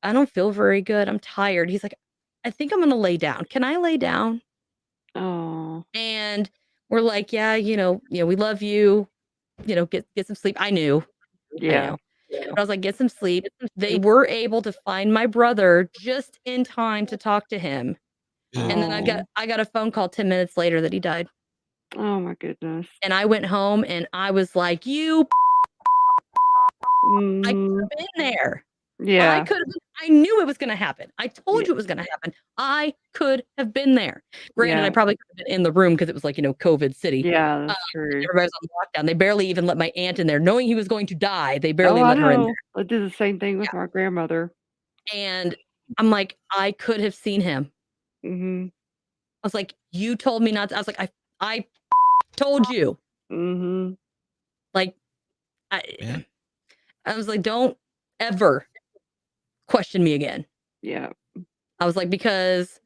I don't feel very good. I'm tired. He's like, I think I'm going to lay down. Can I lay down? Oh. And we're like, yeah, we love you. Get some sleep. I knew. Yeah. But I was like, get some sleep. They were able to find my brother just in time to talk to him. And then I got a phone call 10 minutes later that he died. Oh my goodness. And I went home and I was like, I could have been there. Yeah. I knew it was going to happen. I told you it was going to happen. I could have been there. Granted, I probably could have been in the room because it was like, COVID city. Yeah, that's true. Everybody was on lockdown. They barely even let my aunt in there. Knowing he was going to die, they barely let her in there. I did the same thing with my grandmother. And I'm like, I could have seen him. I was like, you told me not to. I was like, I told you. Like, I was like, don't ever question me again. Yeah. I was like, because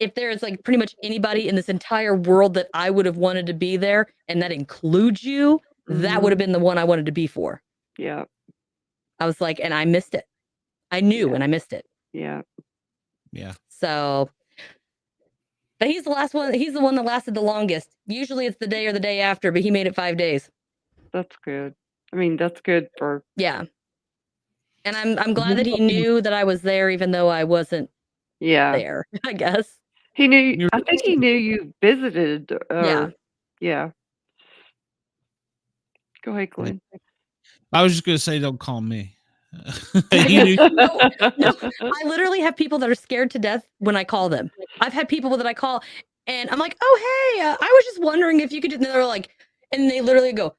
if there is like pretty much anybody in this entire world that I would have wanted to be there, and that includes you, that would have been the one I wanted to be for. Yeah. I was like, and I missed it. I knew and I missed it. Yeah. Yeah. So, but he's the last one. He's the one that lasted the longest. Usually it's the day or the day after, but he made it 5 days. That's good. I mean, that's good for. Yeah. And I'm glad that he knew that I was there, even though I wasn't there, I guess. He knew, I think he knew you visited. Yeah. Yeah. Go ahead, Glenn. I was just going to say, don't call me. No, I literally have people that are scared to death when I call them. I've had people that I call and I'm like, oh, hey, I was just wondering if you could, and they're like, and they literally go,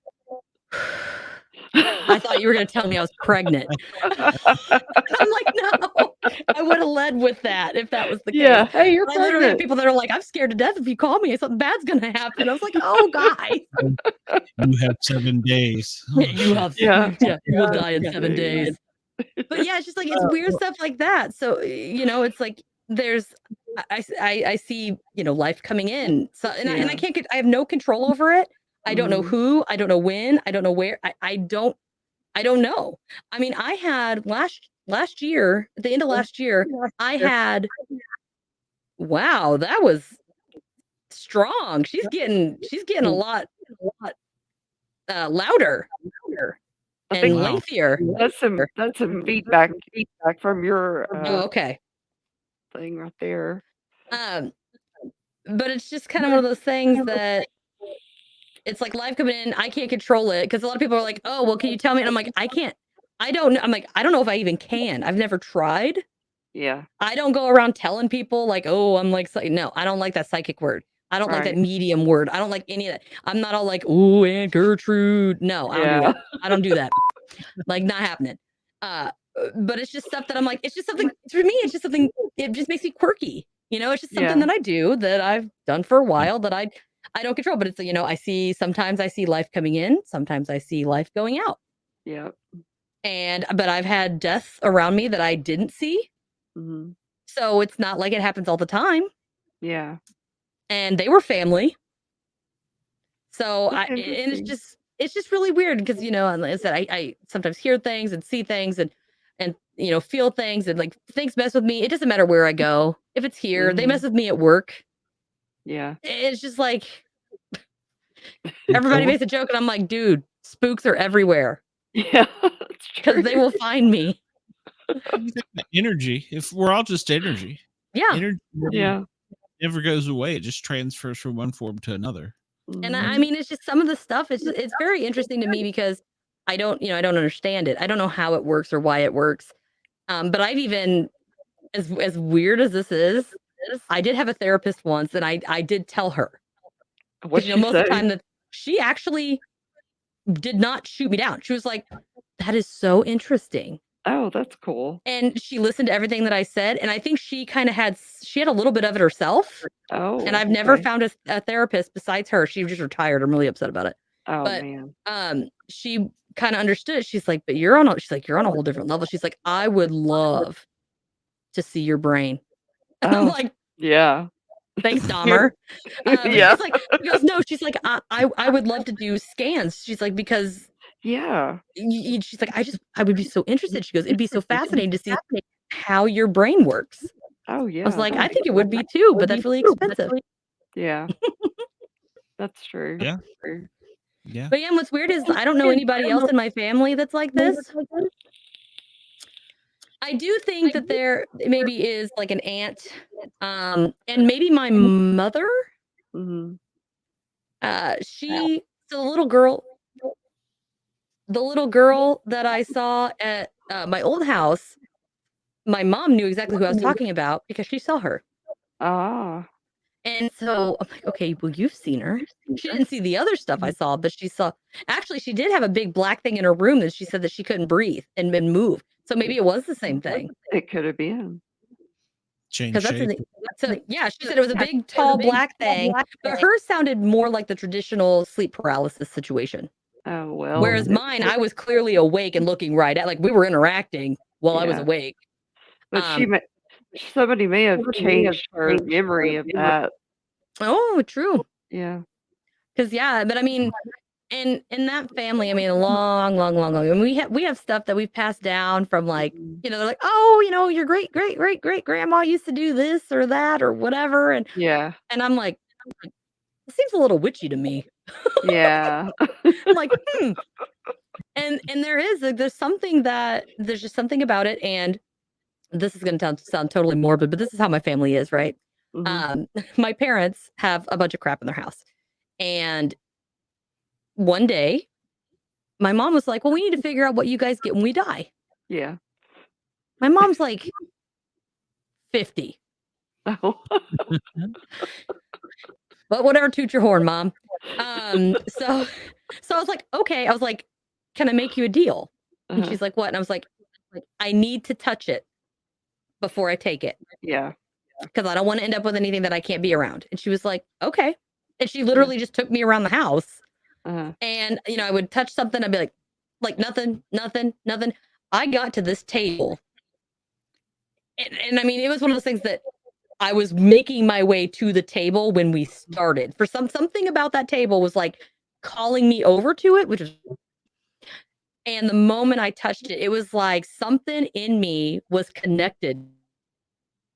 I thought you were going to tell me I was pregnant. I'm like, no, I would have led with that if that was the case. Yeah. Hey, you're I literally have people that are like, I'm scared to death. If you call me, something bad's going to happen. I was like, oh, guys. You have 7 days. You have, you will die in 7 days. But yeah, it's just like, it's weird stuff like that. So, it's like, I see, life coming in. So, and I can't get, I have no control over it. I don't know who, I don't know when, I don't know where, I don't know. I mean, I had last year, at the end of last year, I had, wow, that was strong. She's getting a lot louder and lengthier. That's some feedback from your okay. thing right there. But it's just kind of one of those things that it's like life coming in. I can't control it because a lot of people are like, "Oh, well, can you tell me?" And I'm like, "I can't. I don't know." I'm like, "I don't know if I even can. I've never tried." Yeah. I don't go around telling people like, "Oh, I'm like," no, I don't like that psychic word. I don't like that medium word. I don't like any of that. I'm not all like, "Oh, Aunt Gertrude." No, I don't do that. I don't do that. Like, not happening. But it's just stuff that I'm like, it's just something for me. It's just something. It just makes me quirky. It's just something that I do that I've done for a while that I don't control. But it's sometimes I see life coming in. Sometimes I see life going out. Yeah. But I've had deaths around me that I didn't see. Mm-hmm. So it's not like it happens all the time. Yeah. And they were family. So and it's just really weird because, like I said, I sometimes hear things and see things and feel things and like things mess with me. It doesn't matter where I go. If it's here, they mess with me at work. Yeah. It's just like everybody makes a joke and I'm like, dude, spooks are everywhere. Yeah. Because they will find me. Energy. If we're all just energy. Yeah. Energy never goes away. It just transfers from one form to another. And I mean, it's just some of the stuff. It's very interesting to me because I don't understand it. I don't know how it works or why it works. But I've even, as weird as this is, I did have a therapist once, and I did tell her. What most of the time that she actually did not shoot me down. She was like, "That is so interesting." Oh, that's cool. And she listened to everything that I said, and I think she kind of had a little bit of it herself. Oh, and I've never found a therapist besides her. She just retired. I'm really upset about it. Oh, but, man. She kind of understood it. She's like, "But you're on a whole different level." She's like, "I would love to see your brain." And I'm like, yeah. Thanks, Dahmer. Yeah. She goes, no, she's like, I would love to do scans. She's like, because she's like, I would be so interested. She goes, it'd be so fascinating to see how your brain works. Oh, yeah. I was like, I think it would be too, but that's really expensive. Yeah. That's true. Yeah. Yeah. But yeah, what's weird is I don't know anybody else in my family that's like this. I do think that there maybe is like an aunt, and maybe my mother. Mm-hmm. The little girl that I saw at my old house, my mom knew exactly who I was talking about because she saw her. Ah. And so I'm like, okay, well, you've seen her. She didn't see the other stuff I saw, but she did have a big black thing in her room that she said that she couldn't breathe and move. So maybe it was the same thing. It could have been. Change shape. So yeah, she said it was a big, tall, black thing, but hers sounded more like the traditional sleep paralysis situation. Oh, well. Whereas mine, I was clearly awake and looking right at, like we were interacting while I was awake. But somebody may have changed her memory of that. Oh, true. Yeah. Because but I mean, in that family, I mean, long. And we have stuff that we've passed down from like, they're like, oh, your great grandma used to do this or that or whatever, and Yeah. I'm like, it seems a little witchy to me. Yeah. I'm like, and there's just something about it, and this is going to sound totally morbid, but this is how my family is, right? My parents have a bunch of crap in their house, and one day my mom was like, well, we need to figure out what you guys get when we die. Yeah. My mom's like 50. Oh. But whatever, toot your horn, Mom. So I was like, okay. I was like, can I make you a deal? And she's like, what? And I was like, I need to touch it before I take it. Yeah. Because I don't want to end up with anything that I can't be around. And she was like, okay. And she literally just took me around the house. And, I would touch something. I'd be like nothing. I got to this table. And I mean, it was one of those things that I was making my way to the table when we started. For something about that table was like calling me over to it, and the moment I touched it, it was like something in me was connected.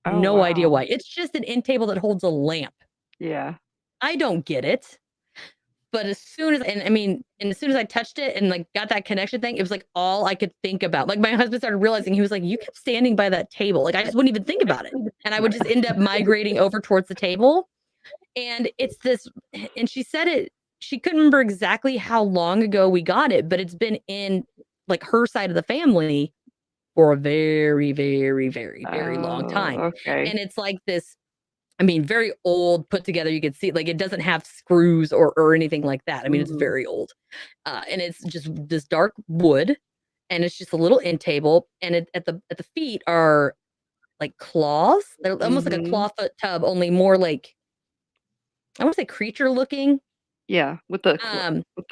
Oh, no wow. idea why. It's just an end table that holds a lamp. Yeah. I don't get it. But as soon as I touched it and like got that connection thing, it was like all I could think about. Like my husband started realizing, he was like, you kept standing by that table. Like I just wouldn't even think about it. And I would just end up migrating over towards the table. And it's this, and she said it, she couldn't remember exactly how long ago we got it, but it's been in like her side of the family for a very, very, very, very long time. Okay. And it's like this, very old, put together. You can see like it doesn't have screws or anything like that. I mean, it's very old. And it's just this dark wood, and it's just a little end table. And at the feet are like claws. They're almost like a clawfoot tub, only more like, I want to say creature looking. Yeah, with the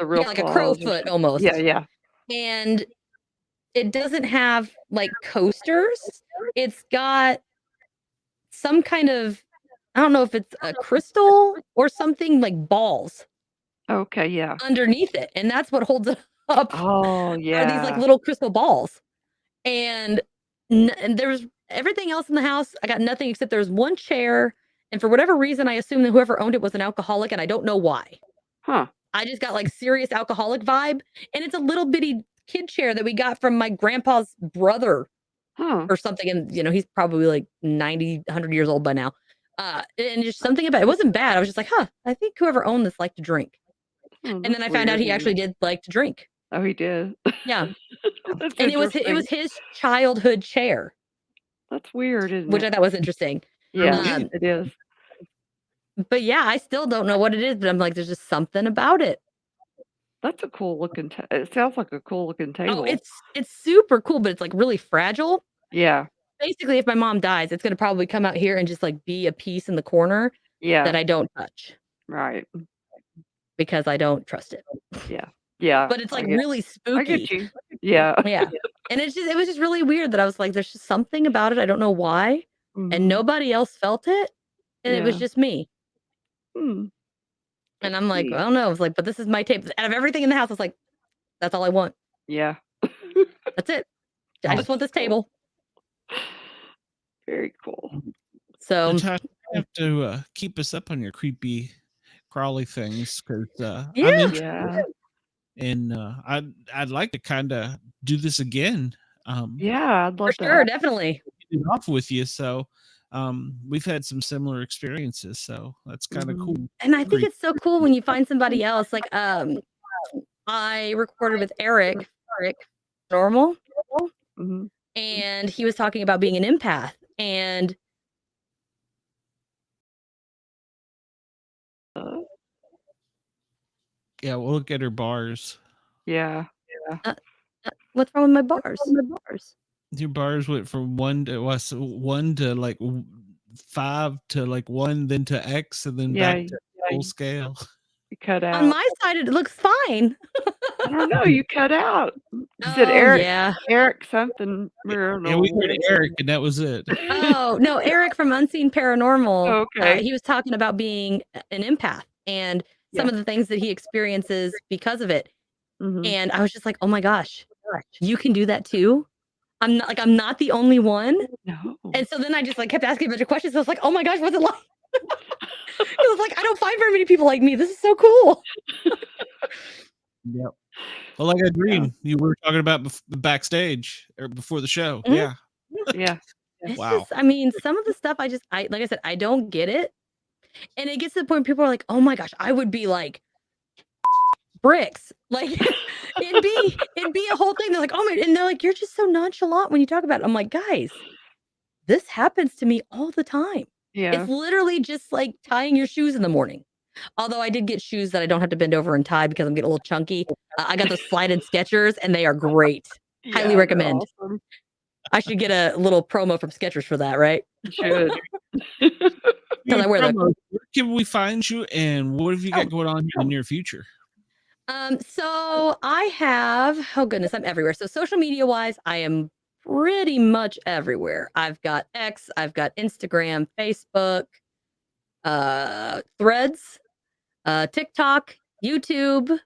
real like a crowfoot almost. Yeah. And it doesn't have like coasters. It's got some kind of, I don't know if it's a crystal or something, like balls. Okay, yeah. Underneath it. And that's what holds it up. Oh, yeah. Are these like little crystal balls. And there's everything else in the house. I got nothing except there's one chair. And for whatever reason, I assume that whoever owned it was an alcoholic, and I don't know why. Huh. I just got like serious alcoholic vibe. And it's a little bitty kid chair that we got from my grandpa's brother or something. And, he's probably like 90, 100 years old by now. And just something about it wasn't bad. I was just like, I think whoever owned this liked to drink. And then I found out he actually did like to drink. Oh, he did. Yeah. And it was his childhood chair. That's weird, isn't which it? I thought was interesting. Yeah, it is. But yeah, I still don't know what it is, but I'm like, there's just something about it. That's a cool looking it sounds like a cool looking table. Oh, it's super cool, but it's like really fragile. Yeah. Basically, if my mom dies, it's gonna probably come out here and just like be a piece in the corner that I don't touch. Right. Because I don't trust it. Yeah. Yeah. But it's like really spooky. I get you. Yeah. Yeah. And it was just really weird that I was like, there's just something about it. I don't know why. And nobody else felt it. And it was just me. And I'm like, I don't know. I was like, but this is my tape. Out of everything in the house, I was like, that's all I want. Yeah. That's it. I just want this table. Very cool. So Natasha, you have to keep us up on your creepy crawly things, because I'm yeah. interested. And I'd like to kind of do this again. Yeah, I'd love for sure, that. definitely. Get it off with you. So we've had some similar experiences, so that's kind of cool. And I think it's so cool when you find somebody else. Like I recorded with Eric Normal, and he was talking about being an empath, and yeah, we'll look at her bars. Yeah. What's wrong with my bars? Your bars went from 1 to like 5 to like 1, then to X, and then back to full scale. You cut out. On my side, it looks fine. I don't know. You cut out. You said Oh, yeah. Eric something. And we heard Eric, and that was it. Oh, no, Eric from Unseen Paranormal. Okay. He was talking about being an empath and some Yeah. of the things that he experiences because of it. Mhm. And I was just like, oh my gosh, you can do that too. I'm not the only one. No. And so then I just like kept asking a bunch of questions. I was like, oh my gosh, what's it like? It was like, I don't find very many people like me. This is so cool. Yep. Well, like a dream you were talking about backstage or before the show. Mhm. Yeah. Yeah. It's Wow. just, I mean, some of the stuff I like I said, I don't get it. And it gets to the point where people are like, oh my gosh, I would be like bricks. Like it'd be a whole thing. They're like, oh my, and they're like, you're just so nonchalant when you talk about it. I'm like, guys, this happens to me all the time. Yeah. It's literally just like tying your shoes in the morning. Although I did get shoes that I don't have to bend over and tie because I'm getting a little chunky. I got those slided Skechers and they are great. Highly Yeah, recommend. they're awesome. I should get a little promo from Skechers for that, right? You should. Because I wear them. Where can we find you, and what have you got going on in the near future? So I have, oh goodness, I'm everywhere. So social media wise, I am pretty much everywhere. I've got X, I've got Instagram, Facebook, Threads, TikTok, YouTube.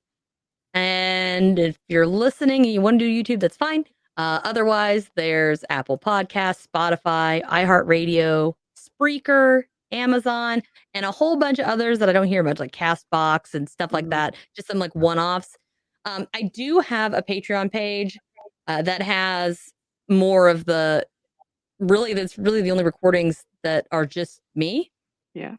And if you're listening and you want to do YouTube, that's fine. Otherwise, there's Apple Podcasts, Spotify, iHeartRadio, Spreaker, Amazon, and a whole bunch of others that I don't hear much, like Castbox and stuff like that. Just some like one-offs. I do have a Patreon page that has more of the that's really the only recordings that are just me. Yeah.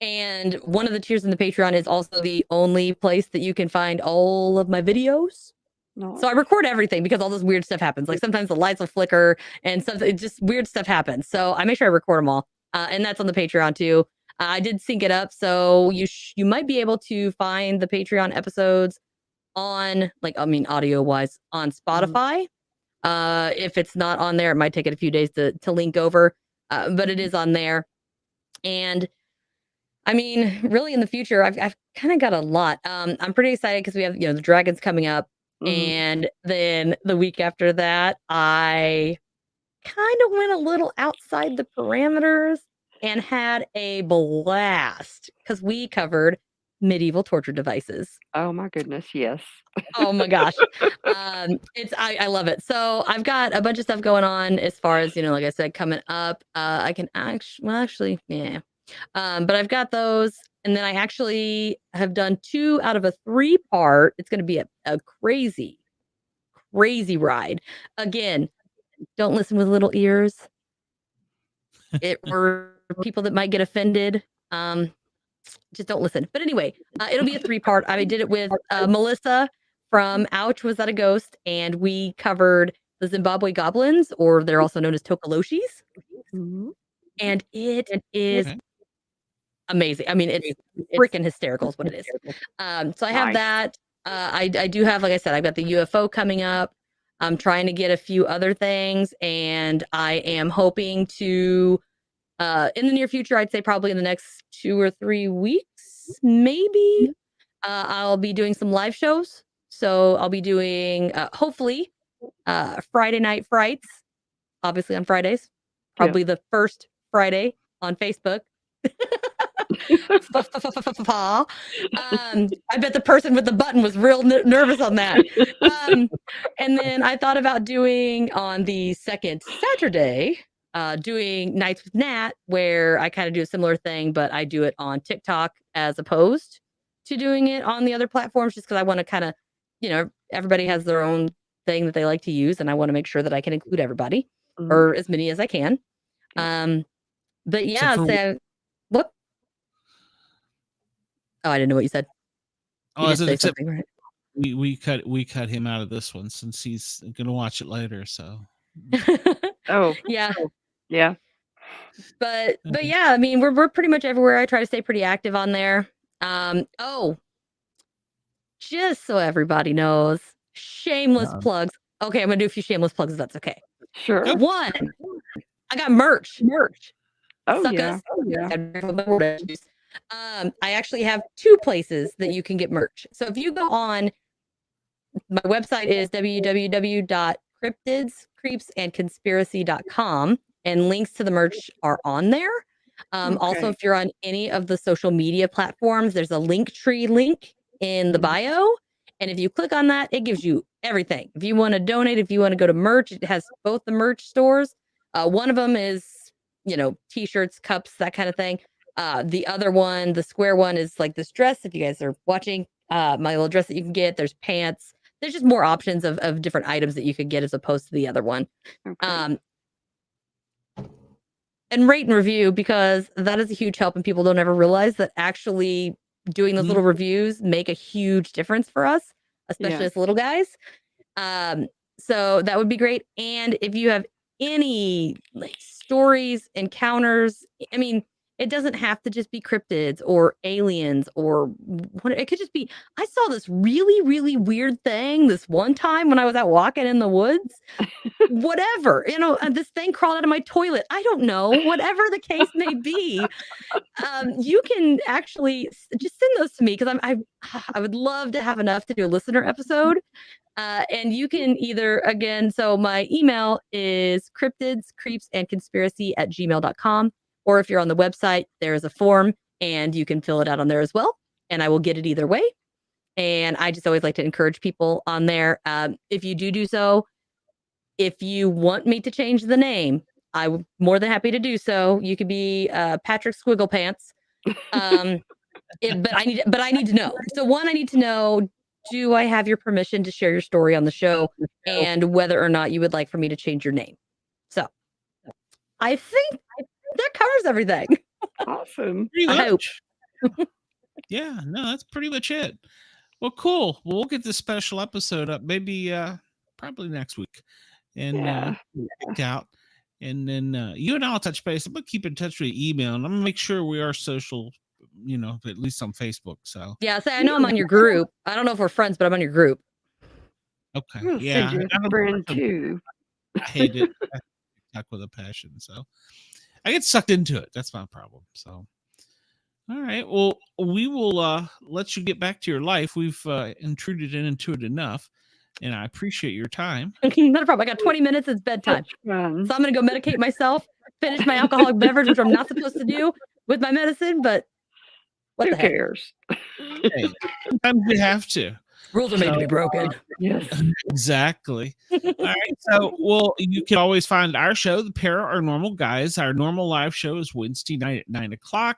And one of the tiers in the Patreon is also the only place that you can find all of my videos. No. So I record everything because all this weird stuff happens. Like sometimes the lights will flicker and something, just weird stuff happens. So I make sure I record them all. And that's on the Patreon too. I did sync it up. So you might be able to find the Patreon episodes on, like, I mean, audio wise on Spotify. If it's not on there, it might take it a few days to link over. But it is on there. And I mean, really in the future, I've kind of got a lot. I'm pretty excited because we have, the dragons coming up. And then the week after that, I kind of went a little outside the parameters and had a blast because we covered medieval torture devices. Oh my goodness, yes. Oh my gosh. I love it. So I've got a bunch of stuff going on as far as, like I said, coming up. I can actually, yeah. But I've got those. And then I actually have done 2 out of a 3-part. It's going to be a crazy, crazy ride. Again, don't listen with little ears. It were people that might get offended. Just don't listen. But anyway, it'll be a 3-part. I did it with Melissa from Ouch, Was That a Ghost? And we covered the Zimbabwe goblins, or they're also known as Tokoloshis. And it is amazing. I mean, it's freaking hysterical is what it is. So I have that. I do have, like I said, I've got the UFO coming up. I'm trying to get a few other things, and I am hoping to, in the near future, I'd say probably in the next 2 or 3 weeks, maybe, I'll be doing some live shows. So I'll be doing, hopefully, Friday Night Frights, obviously on Fridays, probably the first Friday on Facebook. I bet the person with the button was real nervous on that. And then I thought about doing on the second Saturday, doing Nights with Nat, where I kind of do a similar thing, but I do it on TikTok as opposed to doing it on the other platforms, just because I want to kind of, everybody has their own thing that they like to use, and I want to make sure that I can include everybody or as many as I can. But yeah, so what? Oh, I didn't know what you said. Oh, you did say something, right? We cut him out of this one since he's gonna watch it later. So. Oh yeah, yeah. But yeah, I mean, we're pretty much everywhere. I try to stay pretty active on there. Just so everybody knows, shameless plugs. Okay, I'm gonna do a few shameless plugs if that's okay. Sure. One, I got merch. Oh Suck yeah. us. Oh yeah. I actually have 2 places that you can get merch. So if you go on my website is www.cryptidscreepsandconspiracy.com, and links to the merch are on there. Also, if you're on any of the social media platforms, there's a Linktree link in the bio. And if you click on that, it gives you everything. If you want to donate, if you want to go to merch, it has both the merch stores. One of them is, t-shirts, cups, that kind of thing. The other one, the square one, is like this dress. If you guys are watching, my little dress that you can get, there's pants. There's just more options of different items that you could get as opposed to the other one. And rate and review, because that is a huge help, and people don't ever realize that actually doing those little reviews make a huge difference for us, especially as little guys. So that would be great. And if you have any stories, encounters, I mean, it doesn't have to just be cryptids or aliens, or it could just be, I saw this really, really weird thing this one time when I was out walking in the woods. Whatever, this thing crawled out of my toilet. I don't know, whatever the case may be. You can actually just send those to me, because I would love to have enough to do a listener episode. And you can either, again, so my email is cryptidscreepsandconspiracy@gmail.com. Or if you're on the website, there is a form and you can fill it out on there as well. And I will get it either way. And I just always like to encourage people on there. If you do so, if you want me to change the name, I'm more than happy to do so. You could be Patrick Squiggle Pants. But I need to know. So one, I need to know, do I have your permission to share your story on the show, and whether or not you would like for me to change your name. So I think that covers everything. Awesome. I hope. Yeah, no, that's pretty much it. Well, cool. Well, we'll get this special episode up maybe probably next week, and check out. And then you and I'll touch base. I'm gonna keep in touch with email, and I'm gonna make sure we are social, at least on Facebook. So I know I'm on your group. I don't know if we're friends, but I'm on your group. Okay. Yeah, I'm a friend too. I hate it. I talk with a passion, so I get sucked into it. That's my problem. So, all right. Well, we will let you get back to your life. We've intruded into it enough, and I appreciate your time. Not a problem. I got 20 minutes. It's bedtime. So I'm going to go medicate myself, finish my alcoholic beverage, which I'm not supposed to do with my medicine, but what Who cares? Hey, sometimes you have to. Rules are made to be broken. Yes. Exactly. All right. So, you can always find our show, the Paranormal Guyz. Our normal live show is Wednesday night at 9:00.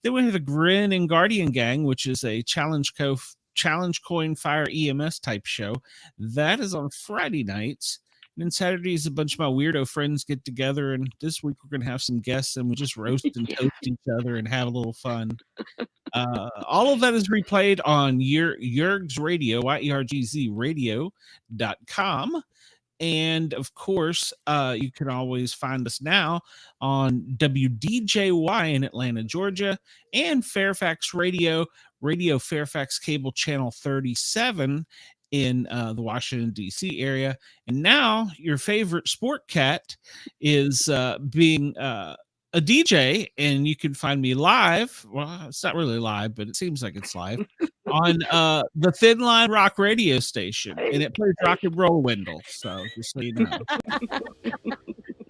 Then we have the Grin and Guardian Gang, which is a challenge coin fire EMS type show. That is on Friday nights. And then Saturdays, a bunch of my weirdo friends get together. And this week, we're going to have some guests, and we just roast and toast each other and have a little fun. All of that is replayed on Yergz Radio, YERGZ radio.com. And of course, you can always find us now on WDJY in Atlanta, Georgia, and Fairfax Radio Fairfax Cable Channel 37 in the Washington, D.C. area. And now your favorite Sportcat is being a DJ, and you can find me live. Well, it's not really live, but it seems like it's live on the Thin Line Rock radio station, and it plays rock and roll Wendell. So just so you know,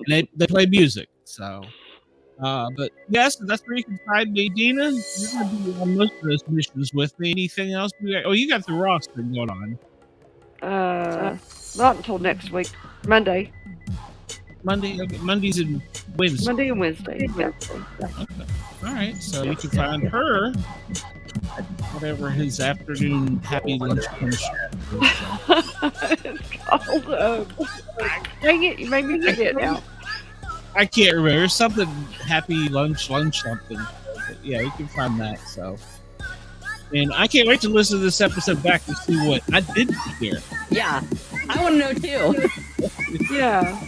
they play music. So, but yes, that's where you can find me, Dina. You're gonna be on most of those missions with me. Anything else? You got the roster going on. Not until next week, Monday. Okay. Mondays and Wednesdays. Monday and Wednesday. Yeah. Okay. All right. So you can find her, whatever his afternoon happy lunch comes. It's called. Dang it! You made me forget it now. I can't remember. Something happy lunch something. But yeah, you can find that. So. And I can't wait to listen to this episode back and see what I didn't hear. Yeah, I want to know too. Yeah.